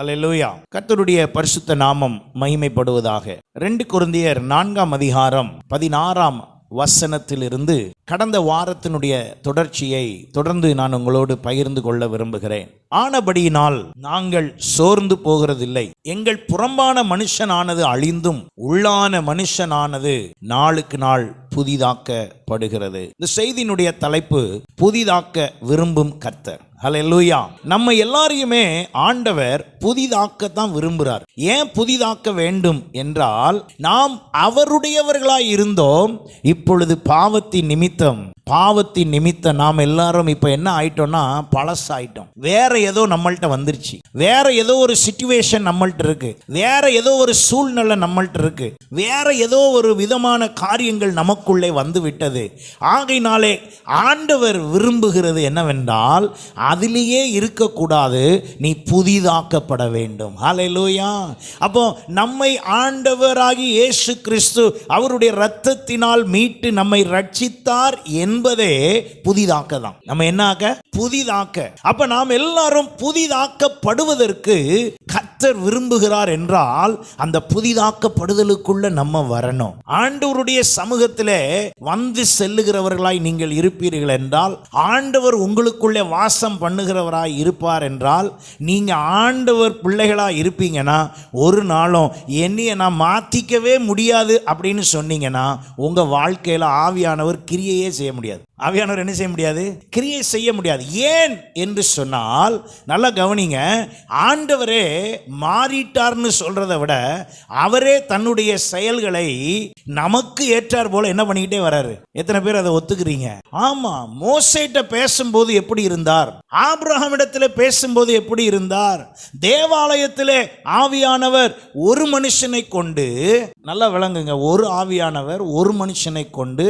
அல்லேலூயா. கர்த்தருடைய பரிசுத்த நாமம் மகிமைப்படுவதாக. 2 கொரிந்தியர் 4 வசனத்திலிருந்து கடந்த வாரத்தினுடைய தொடர்ச்சியை தொடர்ந்து நான் உங்களோடு பகிர்ந்து கொள்ள விரும்புகிறேன். ஆனபடியினால் நாங்கள் சோர்ந்து போகிறதில்லை. எங்கள் புறம்பான மனுஷனானது அழிந்தும் உள்ளான மனுஷனானது நாளுக்கு நாள் புதிதாக்கப்படுகிறது. இந்த செய்தியினுடைய தலைப்பு புதிதாக்க விரும்பும் கர்த்தர். ஹல்லேலூயா. நம்ம எல்லாரையுமே ஆண்டவர் புதிதாக்கத்தான் விரும்புகிறார். ஏன் புதிதாக்க வேண்டும் என்றால், நாம் அவருடையவர்களாய் இருந்தோம், இப்பொழுது பாவத்தின் நிமித்தம் நாம் எல்லாரும் இப்ப என்ன ஆயிட்டோம்னா பழசாயிட்டோம். வேற ஏதோ நம்மள்ட்ட வந்துருச்சு, வேற ஏதோ ஒரு சிச்சுவேஷன் நம்மள்ட்ட இருக்கு, வேற ஏதோ ஒரு சூழ்நிலை நம்மள்ட்ட இருக்கு, வேற ஏதோ ஒரு விதமான காரியங்கள் நமக்குள்ளே வந்து விட்டது. ஆகையினாலே ஆண்டவர் விரும்புகிறது என்னவென்றால், அதிலேயே இருக்கக்கூடாது, நீ புதிதாக்கப்பட வேண்டும். ஹல்லேலூயா. அப்போ நம்மை ஆண்டவராகி இயேசு கிறிஸ்து அவருடைய இரத்தத்தினால் மீட்டு நம்மை ரட்சித்தார் என்பதே புதிதாக்க தான். நம்ம என்ன புதிதாக்க. அப்ப நாம் எல்லாரும் புதிதாக்கப்படுவதற்கு கர்த்தர் விரும்புகிறார் என்றால், அந்த புதிதாக்கப்படுதலுக்குள்ள நம்ம வரணும். ஆண்டவருடைய சமூகத்திலே வந்து செல்லுகிறவர்களாய் நீங்கள் இருப்பீர்கள் என்றால், ஆண்டவர் உங்களுக்குள்ளே வாசம் பண்ணுகிறவராய் இருப்பார் என்றால், நீங்க ஆண்டவர் பிள்ளைகளாய் இருப்பீங்கன்னா, ஒரு நாளும் என்னைய நான் மாத்திக்கவே முடியாது அப்படின்னு சொன்னீங்கன்னா, உங்க வாழ்க்கையில ஆவியானவர் கிரியையே செய்ய முடியாது. ஆவியானவர் என்ன செய்ய முடியாது? கிரியை செய்ய முடியாது. ஏன் என்று சொன்னால், நல்லா கவனிங்க, ஆண்டவரே மாறிட்டார்னு சொல்றதை விட அவரே தன்னுடைய செயல்களை நமக்கு ஏற்றார் போல என்ன பண்ணிக்கிட்டே வராரு. எத்தனை பேர் அதை ஒத்துக்கிறீங்க? ஆமா. மோசேட்ட பேசும்போது எப்படி இருந்தார், ஆபிரகாமிடத்தில் பேசும்போது எப்படி இருந்தார், தேவாலயத்திலே ஆவியானவர் ஒரு மனுஷனை கொண்டு, நல்லா விளங்குங்க, ஒரு ஆவியானவர் ஒரு மனுஷனை கொண்டு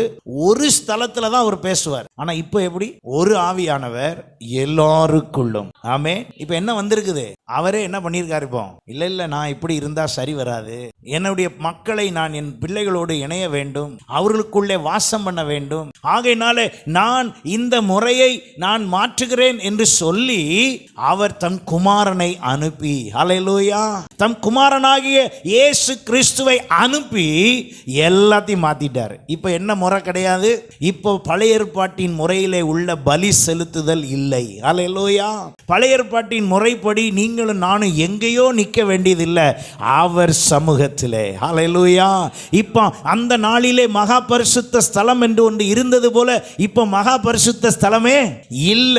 ஒரு ஸ்தலத்துல தான் அவர் பேசுவார். ஆனா இப்ப எப்படி? ஒரு ஆவியானவர் எல்லாருக்குள்ளும். ஆமே. இப்ப என்ன வந்திருக்குது? அவரே என்ன பண்ணியிருக்காரு? இப்போ இல்ல நான் இப்படி இருந்தா சரி வராது, என்னுடைய மக்களை நான் என் பிள்ளைகளோடு இணைய வேண்டும், அவர்களுக்குள்ளே வாசம் பண்ண வேண்டும், ஆகையினாலே நான் இந்த முறையை நான் மாற்றுகிறேன் என்று சொல்லி அவர் தன் குமாரனை அனுப்பி, ஹல்லேலூயா, தம் குமாரனாகிய இயேசு கிறிஸ்துவை அனுப்பி எல்லாத்தையும் மாத்திட்டார். இப்ப என்ன முறை கிடையாது, இப்போ பழைய ஏற்பாட்டின் முறையிலே உள்ள பலி செலுத்துதல் இல்லை. ஹல்லேலூயா. பழைய ஏற்பாட்டின் முறைப்படி நீங்களும் நானும் எங்கேயோ நிற்க வேண்டியதில்லை, அவர் சமூகத்திலே. ஹல்லேலூயா. இப்போ அந்த நாளிலே மகா பரிசுத்த ஸ்தலம் என்று ஒன்று இருந்தது போல இப்போ மகா பரிசுத்த ஸ்தலமே இல்ல.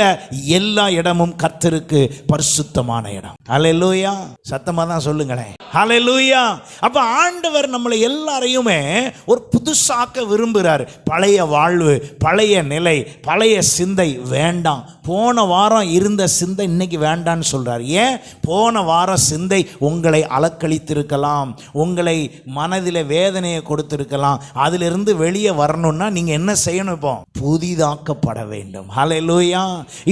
எல்லா இடமும் கர்த்தருக்கு பரிசுத்தமான இடம். ஹல்லேலூயா. சத்தமா தான் சொல்லுங்களேன். ஹல்லேலூயா. அப்ப ஆண்டவர் நம்மளை எல்லாரையுமே ஒரு புதுசாக்க விரும்புகிறார். பழைய வாழ்வு, பழைய நிலை, பழைய சிந்தை வேண்டாம். போன வாரம் இருந்த சிந்தை இன்னைக்கு வேண்டான்னு சொல்றார். ஏன்? போன வாரம் சிந்தை உங்களை அலக்களித்திருக்கலாம், உங்களை மனதில் வேதனையை கொடுத்திருக்கலாம். அதிலிருந்து வெளியே வரணும்னா நீங்க என்ன செய்யணும்? இப்போ புதிதாக்கப்பட வேண்டும். ஹல்லேலூயா.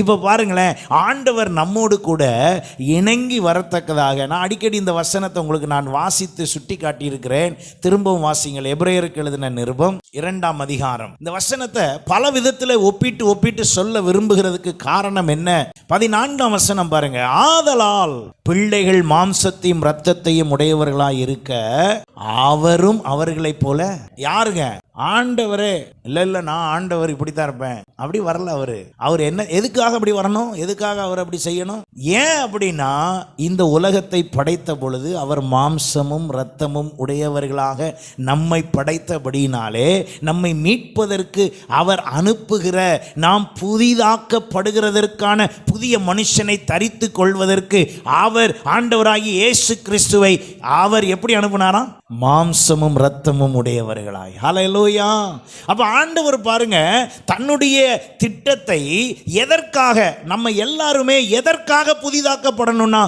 இப்போ பாருங்களேன், ஆண்டவர் நம்மோடு கூட இணங்கி வரத்தக்கதாக, நான் அடிக்கடி இந்த வசனத்தை உங்களுக்கு நான் வாசித்து சுட்டி காட்டியிருக்கிறேன். திரும்பவும் வாசிங்கள். எபிரேயருக்கு எழுதின நிருபம் 2ஆம் அதிகாரம். இந்த வசனத்தை பல விதத்தில் ஒப்பிட்டு சொல்ல விரும்புகிறதுக்கு காரணம் என்ன? 14ஆம் வசனம் பாருங்க. ஆதலால் பிள்ளைகள் மாம்சத்தையும் இரத்தத்தையும் உடையவர்களாய் இருக்க அவரும் அவர்களைப் போல. யாருங்க? ஆண்டவரே. இல்ல நான் ஆண்டவர் இப்படித்தான் இருப்பேன், அப்படி வரல. அவர் என்ன, எதுக்காக அப்படி வரணும், எதுக்காக அவர் அப்படி செய்யணும்? ஏன் அப்படின்னா, இந்த உலகத்தை படைத்த பொழுது அவர் மாம்சமும் இரத்தமும் உடையவர்களாக நம்மை படைத்தபடியினாலே நம்மை மீட்பதற்கு அவர் அனுப்புகிற, நாம் புதிதாக்கப்படுகிறதற்கான புதிய மனுஷனை தரித்து கொள்வதற்கு அவர் ஆண்டவராகி இயேசு கிறிஸ்துவை அவர் எப்படி அனுப்புனாராம்? மாம்சமும் இரத்தமும் உடையவர்களாய். ஹல்லேலூயா. அப்ப ஆண்டவர் பாருங்க, தன்னுடைய திட்டத்தை எதற்காக, நம்ம எல்லாருமே எதற்காக புதிதாக்கப்படணும்னா,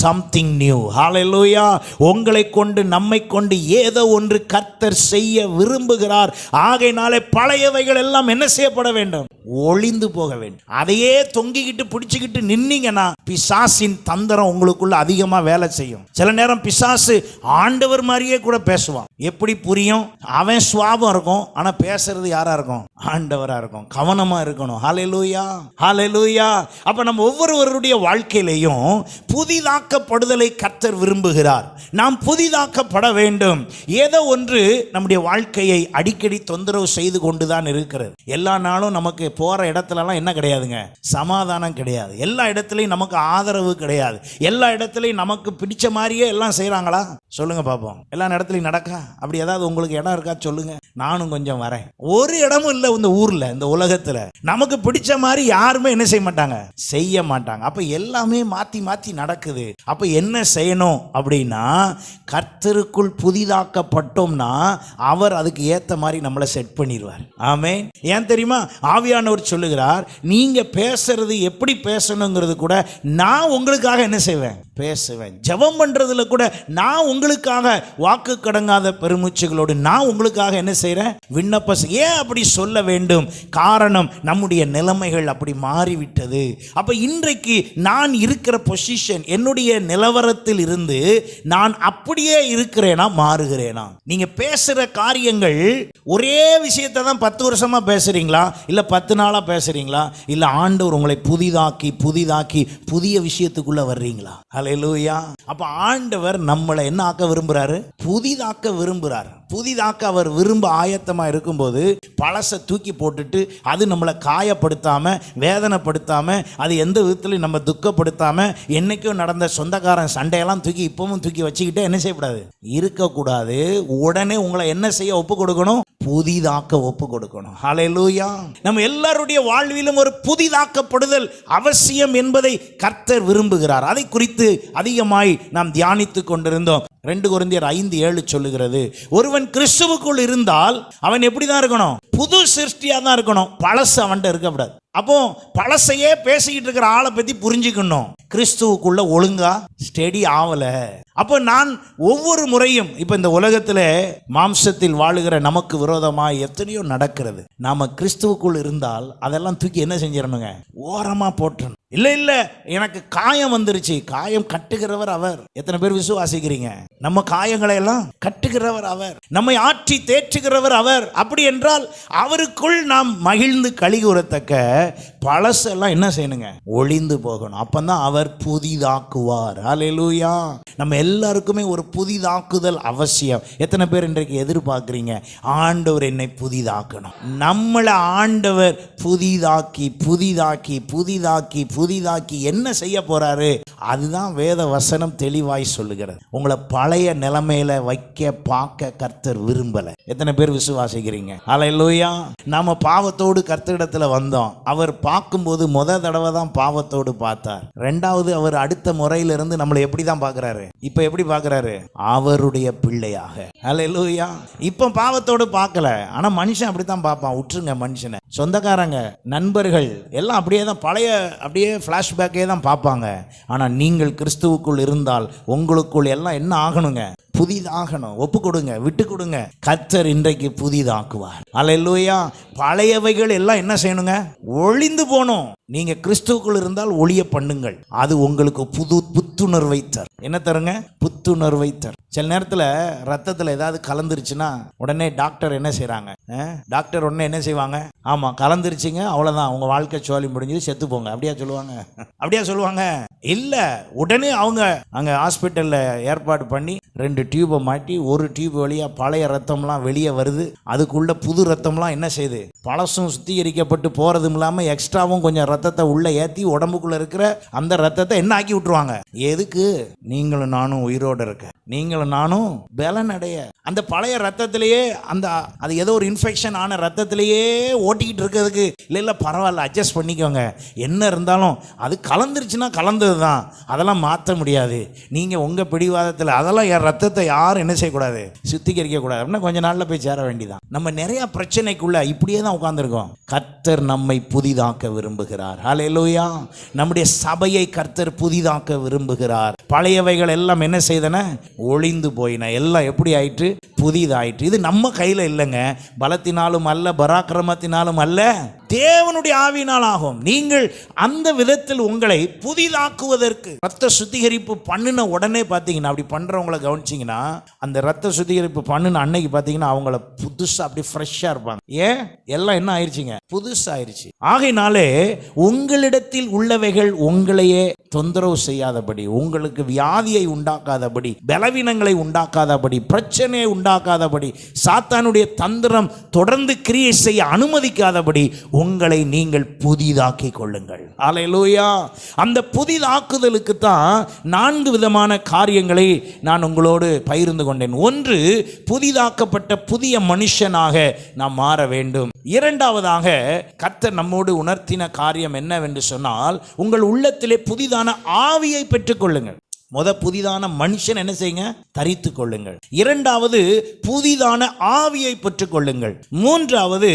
சம்திங் நியூ. ஹல்லேலூயா. உங்களை கொண்டு நம்மை கொண்டு ஏதோ ஒன்று கர்த்தர் செய்ய விரும்புகிறார். ஆகையினாலே பழையவைகள் எல்லாம் என்ன செய்யப்பட வேண்டும்? ஒளிந்து போக வேண்டும். அதையே தொங்கிக்கிட்டு பிடிச்சிக்கிட்டு நின்னீங்கன்னா பிசாசின் தந்திரம் உங்களுக்குள்ள அதிகமா வேலை செய்யும். சில நேரம் பிசாசு ஆண்டவர் மாதிரியே கூட பேசுவான். எப்படி புரியும்? அவன் சுவாபம் இருக்கும், ஆனா பேசுறது யாரா இருக்கும்? ஆண்டவரா இருக்கும். கவனமா இருக்கணும். ஹல்லேலூயா, ஹல்லேலூயா. அப்ப நம்ம ஒவ்வொருவருடைய வாழ்க்கையிலையும் புதிதாக்கப்படுதலை கர்த்தர் விரும்புகிறார். நாம் புதிதாக்கப்பட வேண்டும். ஏதோ ஒன்று நம்முடைய வாழ்க்கையை அடிக்கடி தொந்தரவு செய்து கொண்டுதான் இருக்கிறது. எல்லா நாளும் நமக்கு போற இடத்துலலாம் என்ன கிடையாதுங்க? சமாதானம் கிடையாது. எல்லா இடத்துலையும் நமக்கு ஆதரவு கிடையாது. எல்லா இடத்துலையும் நமக்கு பிடிச்ச மாதிரியே எல்லாம் செய்றாங்களா? சொல்லுங்க பாப்போம். எல்லா இடத்துலையும் நடக்கா? அப்படி ஏதாவது உங்களுக்கு இடம் இருக்கா? சொல்லுங்க, நானும் கொஞ்சம் வரேன். ஒரு இடமும் இல்லை இந்த ஊர்ல, இந்த உலகத்துல நமக்கு பிடிச்ச மாதிரி யாருமே என்ன செய்ய மாட்டாங்க, செய்ய மாட்டாங்க. அப்ப எல்லாமே மாத்தி மாத்தி நடக்குது. அப்ப என்ன செய்யணும் அப்படின்னா, கர்த்தருக்குள் புதிதாக்கப்பட்டோம்னா அவர் அதுக்கு ஏத்த மாதிரி நம்மளை செட் பண்ணிடுவார். ஆமென். ஏன் தெரியுமா? ஆவியானவர் சொல்லுகிறார், நீங்க பேசுறது எப்படி பேசணுங்கிறது கூட நான் உங்களுக்காக என்ன செய்வேன், பேசுவேன். ஜெபம் பண்றதுல கூட நான் உங்களுக்காக வாக்கு கடங்காத பெருமூச்சுகளோடு நான் உங்களுக்காக என்ன செய்றேன், விண்ணப்ப. ஏன் அப்படி சொல்ல வேண்டும்? காரணம், நம்முடைய நிலைமைகள் அப்படி மாறிவிட்டது. அப்ப இன்றைக்கு நான் இருக்கிற பொசிஷன், என்னுடைய நிலவரத்தில் இருந்து நான் அப்படியே இருக்கிறேனா மாறுகிறேனா? நீங்க பேசுற காரியங்கள் ஒரே விஷயத்தை தான் 10 வருஷமா பேசுறீங்களா, இல்ல 10 நாளா பேசுறீங்களா, இல்ல ஆண்டவர் உங்களை புதிதாக்கி புதிதாக்கி புதிய விஷயத்துக்குள்ள வர்றீங்களா? ஹல்லேலூயா. அப்ப ஆண்டவர் நம்மளை என்ன ஆக்க விரும்புறாரு? புதிதாக்க விரும்புறாரு. புதிதாக்க அவர் விரும்ப ஆயத்தமா இருக்கும்போது பழசை தூக்கி போட்டுட்டு அது நம்மளை காயப்படுத்தாம வேதனைப்படுத்தாம அது எந்த விதத்திலையும் நம்ம துக்கப்படுத்தாம என்னைக்கும் நடந்த சொந்தக்காரன் சண்டையெல்லாம் தூக்கி இப்பவும் தூக்கி வச்சுக்கிட்டே என்ன செய்யக்கூடாது, இருக்கக்கூடாது. உடனே உங்களை என்ன செய்ய ஒப்பு கொடுக்கணும்? புதிதாக்க ஒப்பு கொடுக்கணும். ஹல்லேலூயா. நம்ம எல்லாருடைய வாழ்விலும் ஒரு புதிதாக்கப்படுதல் அவசியம் என்பதை கர்த்தர் விரும்புகிறார். அதை குறித்து அதிகமாய் நாம் தியானித்துக் கொண்டிருந்தோம். 2 கொரிந்தியர் 5:7 சொல்லுகிறது, ஒருவன் கிறிஸ்துவுக்குள் இருந்தால் அவன் எப்படி தான் இருக்கணும்? புது சிருஷ்டியா தான் இருக்கணும். பழசு அவன்கிட்ட இருக்கக்கூடாது. அப்போ பழசையே பேசிக்கிட்டு இருக்கிற ஆளை பத்தி புரிஞ்சுக்கணும். கிறிஸ்துவுக்குள்ள ஒழுங்கா ஸ்டெடி ஆவல. அப்போ நான் ஒவ்வொரு முறையும் இப்ப இந்த உலகத்துல மாம்சத்தில் வாழுகிற நமக்கு விரோதமா எத்தனையோ நடக்கிறது. நாம கிறிஸ்துவுக்குள் இருந்தால் அதெல்லாம் தூக்கி என்ன செஞ்சிடணுங்க, ஓரமா போட்டுறணும். இல்ல இல்ல எனக்கு காயம் வந்துருச்சு, காயம் கட்டுகிறவர் அவர். எத்தனை பேர் விசுவாசிக்கிறீங்க? நம்ம காயங்களை எல்லாம் கட்டுகிறவர் அவர், நம்மை ஆற்றி தேற்றுகிறவர் அவர். அப்படி என்றால் அவருக்குள் நாம் மகிழ்ந்து கலிகூறத்தக்க பழசெல்லாம் என்ன செய்யணுங்க, ஒளிந்து போகணும். அப்பதான் அவர் புதிதாக்குவார். ஹல்லேலூயா. நம்ம எல்லாருக்குமே ஒரு புதிதாக்குதல் அவசியம். எத்தனை பேர் இன்றைக்கு எதிர்பார்க்கிறீங்க, ஆண்டவர் என்னை புதிதாக்கணும்? நம்மளை ஆண்டவர் புதிதாக்கி புதிதாக்கி புதிதாக்கி புதிதாக்கி என்ன செய்ய போறாரு? அதுதான் வேத வசனம் தெளிவாய் சொல்லுகிறது. உங்களை பழைய நிலைமையில வைக்க பார்க்க கர்த்தர் விரும்பல. எத்தனை பேர் விசுவாசிக்கிறீங்க? ஹல்லேலூயா. நாம பாவத்தோடு கர்த்தரிடத்துல வந்தோம். அவர் பார்க்கும்போது தடவை தான் பாவத்தோடு பார்த்தார். 2வது அவர் அடுத்த முறையிலிருந்து நம்மளை எப்படி தான் பார்க்கிறாரு? இப்ப எப்படி பார்க்கிறாரு? அவருடைய பிள்ளையாக. ஹல்லேலூயா. இப்ப பாவத்தோடு பார்க்கல, ஆனா மனுஷன் அப்படித்தான் பார்ப்பான். விட்டுருங்க மனுஷனை. சொந்தக்காரங்க நண்பர்கள் எல்லாம் அப்படியே தான் பழைய அப்படியே ஃப்ளாஷ்பேக்கே தான் பார்ப்பாங்க. ஆனா நீங்கள் கிறிஸ்துவுக்குள் இருந்தால் உங்களுக்குள் எல்லாம் என்ன ஆகணுங்க, புதிதாகணும். ஒப்பு கொடுங்க, விட்டு கொடுங்க. கர்த்தர் இன்றைக்கு புதிதாக்குவார். ஹல்லேலூயா. பழையவைகள் எல்லாம் என்ன செய்யணுங்க, ஒளிந்து போகணும். நீங்க கிறிஸ்துவுக்குள் இருந்தால் ஒளிய பண்ணுங்கள். அது உங்களுக்கு புத்துணர்வை தரும். என்ன தருங்க? புத்துணர்வை தரும். சில நேரத்தில் ரத்தத்தில் ஏதாவது கலந்துருச்சுன்னா உடனே டாக்டர் என்ன செய்யறாங்க? டாக்டர் உடனே என்ன செய்வாங்க? ஆமா கலந்துருச்சுங்க, அவ்வளவுதான், உங்க வாழ்க்கை சோழி முடிஞ்சது, செத்து போங்க. அப்படியா சொல்லுவாங்க? அப்படியா சொல்லுவாங்க? இல்ல, உடனே அவங்க அங்க ஹாஸ்பிட்டல்ல ஏற்பாடு பண்ணி 2 டியூபை மாட்டி ஒரு டியூப் வழியா பழைய ரத்தம்லாம் வெளியே வருது. அதுக்குள்ள புது ரத்தம்லாம் என்ன செய்யுது, பழசும் சுத்திகரிக்கப்பட்டு போறதும் இல்லாம எக்ஸ்ட்ராவும் கொஞ்சம் ரத்தத்தை உள்ள ஏற்றி உடம்புக்குள்ள இருக்கிற அந்த ரத்தத்தை என்ன ஆக்கி விட்டுருவாங்க. எதுக்கு? நீங்களும் நானும் உயிரோடு இருக்க, நீங்களும் நானும் பலன் அடைய. அந்த பழைய ரத்தத்திலேயே அந்த அது ஏதோ ஒரு இன்ஃபெக்ஷன் ஆன ரத்தத்திலேயே ஓட்டிக்கிட்டு இருக்கிறதுக்கு இல்லை பரவாயில்ல அட்ஜஸ்ட் பண்ணிக்கோங்க. என்ன இருந்தாலும் அது கலந்துருச்சுன்னா கலந்தது தான், அதெல்லாம் மாற்ற முடியாது. நீங்கள் உங்கள் பிடிவாதத்தில் அதெல்லாம் என் ரத்தத்தை யாரும் என்ன செய்யக்கூடாது, சுத்திகரிக்க கூடாது அப்படின்னா கொஞ்ச நாளில் போய் சேர வேண்டியதான். நம்ம நிறைய பிரச்சனைக்குள்ள இப்படியே தான் உட்கார்ந்துருக்கோம். கர்த்தர் நம்மை புதிதாக்க விரும்புகிறார். ஹல்லேலூயா. நம்முடைய சபையை கர்த்தர் புதிதாக்க விரும்புகிறார். பழையவைகள் எல்லாம் என்ன செய்தன, ஒளிந்து போயின. எல்லாம் எப்படி ஆயிற்று, புதிதாயிற்று. இது நம்ம கையில் இல்லைங்க, பலத்தினாலும் அல்ல, பராக்கிரமத்தினாலும் அல்ல, தேவனுடைய ஆவியினால் ஆகும். நீங்கள் அந்த விதத்தில் உங்களை புதிதாக்குவதற்கு ரத்த சுத்திகரிப்பு பண்ணின உடனே பார்த்தீங்கன்னா, அப்படி பண்றவங்களை கவனிச்சிங்கன்னா, அந்த ரத்த சுத்திகரிப்பு பண்ணின அன்னைக்கு பார்த்தீங்கன்னா அவங்கள புதுசா அப்படி ஃப்ரெஷ்ஷாக இருப்பாங்க. ஏன்? எல்லாம் என்ன ஆயிடுச்சுங்க? புதுசாயிருச்சு. ஆகையினாலே உங்களிடத்தில் உள்ளவைகள் உங்களையே தொந்தரவு செய்யாதபடி, உங்களுக்கு வியாதியை உண்டாக்காதபடி, பலவீனங்களை உண்டாக்காதபடி, பிரச்சனையை உண்டாக்காதபடி, சாத்தானுடைய தந்திரம் தொடர்ந்து கிரியை செய்ய அனுமதிக்காதபடி உங்களை நீங்கள் புதிதாக்கி கொள்ளுங்கள். அல்லேலூயா. அந்த புதிதாக்குதலுக்கு தான் 4 விதமான காரியங்களை நான் உங்களோடு பகிர்ந்து கொண்டேன். ஒன்று, புதிதாக்கப்பட்ட புதிய மனுஷனாக நாம் மாற வேண்டும். இரண்டாவதாக, கர்த்தர் நம்மோடு உணர்த்தின காரியம் என்னவென்று சொன்னால், உங்கள் உள்ளத்திலே புதிதான ஆவியை பெற்றுக் கொள்ளுங்கள். புதிதான மனுஷன் என்ன செய்யுங்க? தரித்து கொள்ளுங்கள். இரண்டாவது, புதிதான ஆவியை பெற்றுக் கொள்ளுங்கள். மூன்றாவது,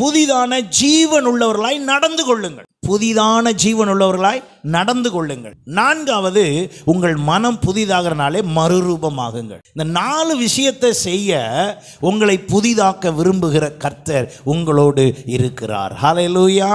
புதிதான ஜீவன் உள்ளவர்களாய் நடந்து கொள்ளுங்கள். புதிதான ஜீவன் உள்ளவர்களாய் நடந்து கொள்ளுங்கள். நான்காவது, உங்கள் மனம் புதிதாகிறனாலே மறுரூபமாகுங்கள். இந்த 4 விஷயத்தை செய்ய உங்களை புதிதாக்க விரும்புகிற கர்த்தர் உங்களோடு இருக்கிறார். ஹல்லேலூயா.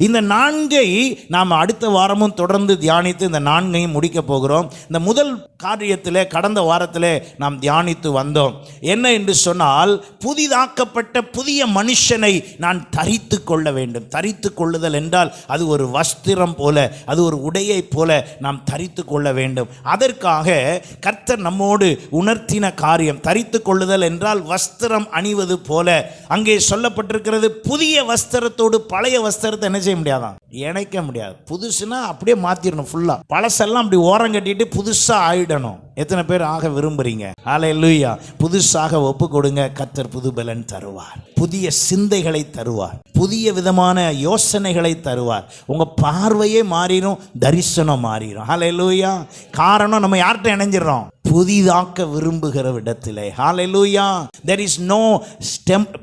இந்த 4ஐ நாம் அடுத்த வாரமும் தொடர்ந்து தியானித்து இந்த 4ஐயும் முடிக்க போகிறோம். இந்த முதல் காரியத்திலே கடந்த வாரத்திலே நாம் தியானித்து வந்தோம். என்ன என்று சொன்னால், புதிதாக்கப்பட்ட புதிய மனுஷனை நான் தரித்து கொள்ள வேண்டும். தரித்து கொள்ளுதல் என்றால் அது ஒரு வஸ்திரம் போல, அது ஒரு உடையை போல நாம் தரித்து கொள்ள வேண்டும். அதற்காக கர்த்தர் நம்மோடு உணர்த்தின காரியம், தரித்து கொள்ளுதல் என்றால் வஸ்திரம் அணிவது போல. அங்கே சொல்லப்பட்டிருக்கிறது, புதிய வஸ்திரத்தோடு பழைய வஸ்திரத்தை என்ன செய்ய முடியாதான்? இணைக்க முடியாது. புதுசுனா அப்படியே மாத்திரணும் ஃபுல்லா. பழசெல்லாம் அப்படி ஓரம் கட்டிட்டு புதுசா ஆயிடணும். எத்தனை பேர் ஆக விரும்புறீங்க? அல்லேலூயா. புதுசாக ஒப்பு கொடுங்க. கர்த்தர் புது பலன் தருவார், புதிய சிந்தைகளை தருவார், புதிய விதமான யோசனைகளை தருவார். உங்க பார்வையே மாறிடும், தரிசனம் மாறிடும். அல்லேலூயா. காரணம், நம்ம யார்கிட்ட இணைஞ்சிடறோம்? புதிதாக்க விரும்புகிற இடத்திலே. ஹல்லேலூயா. there is no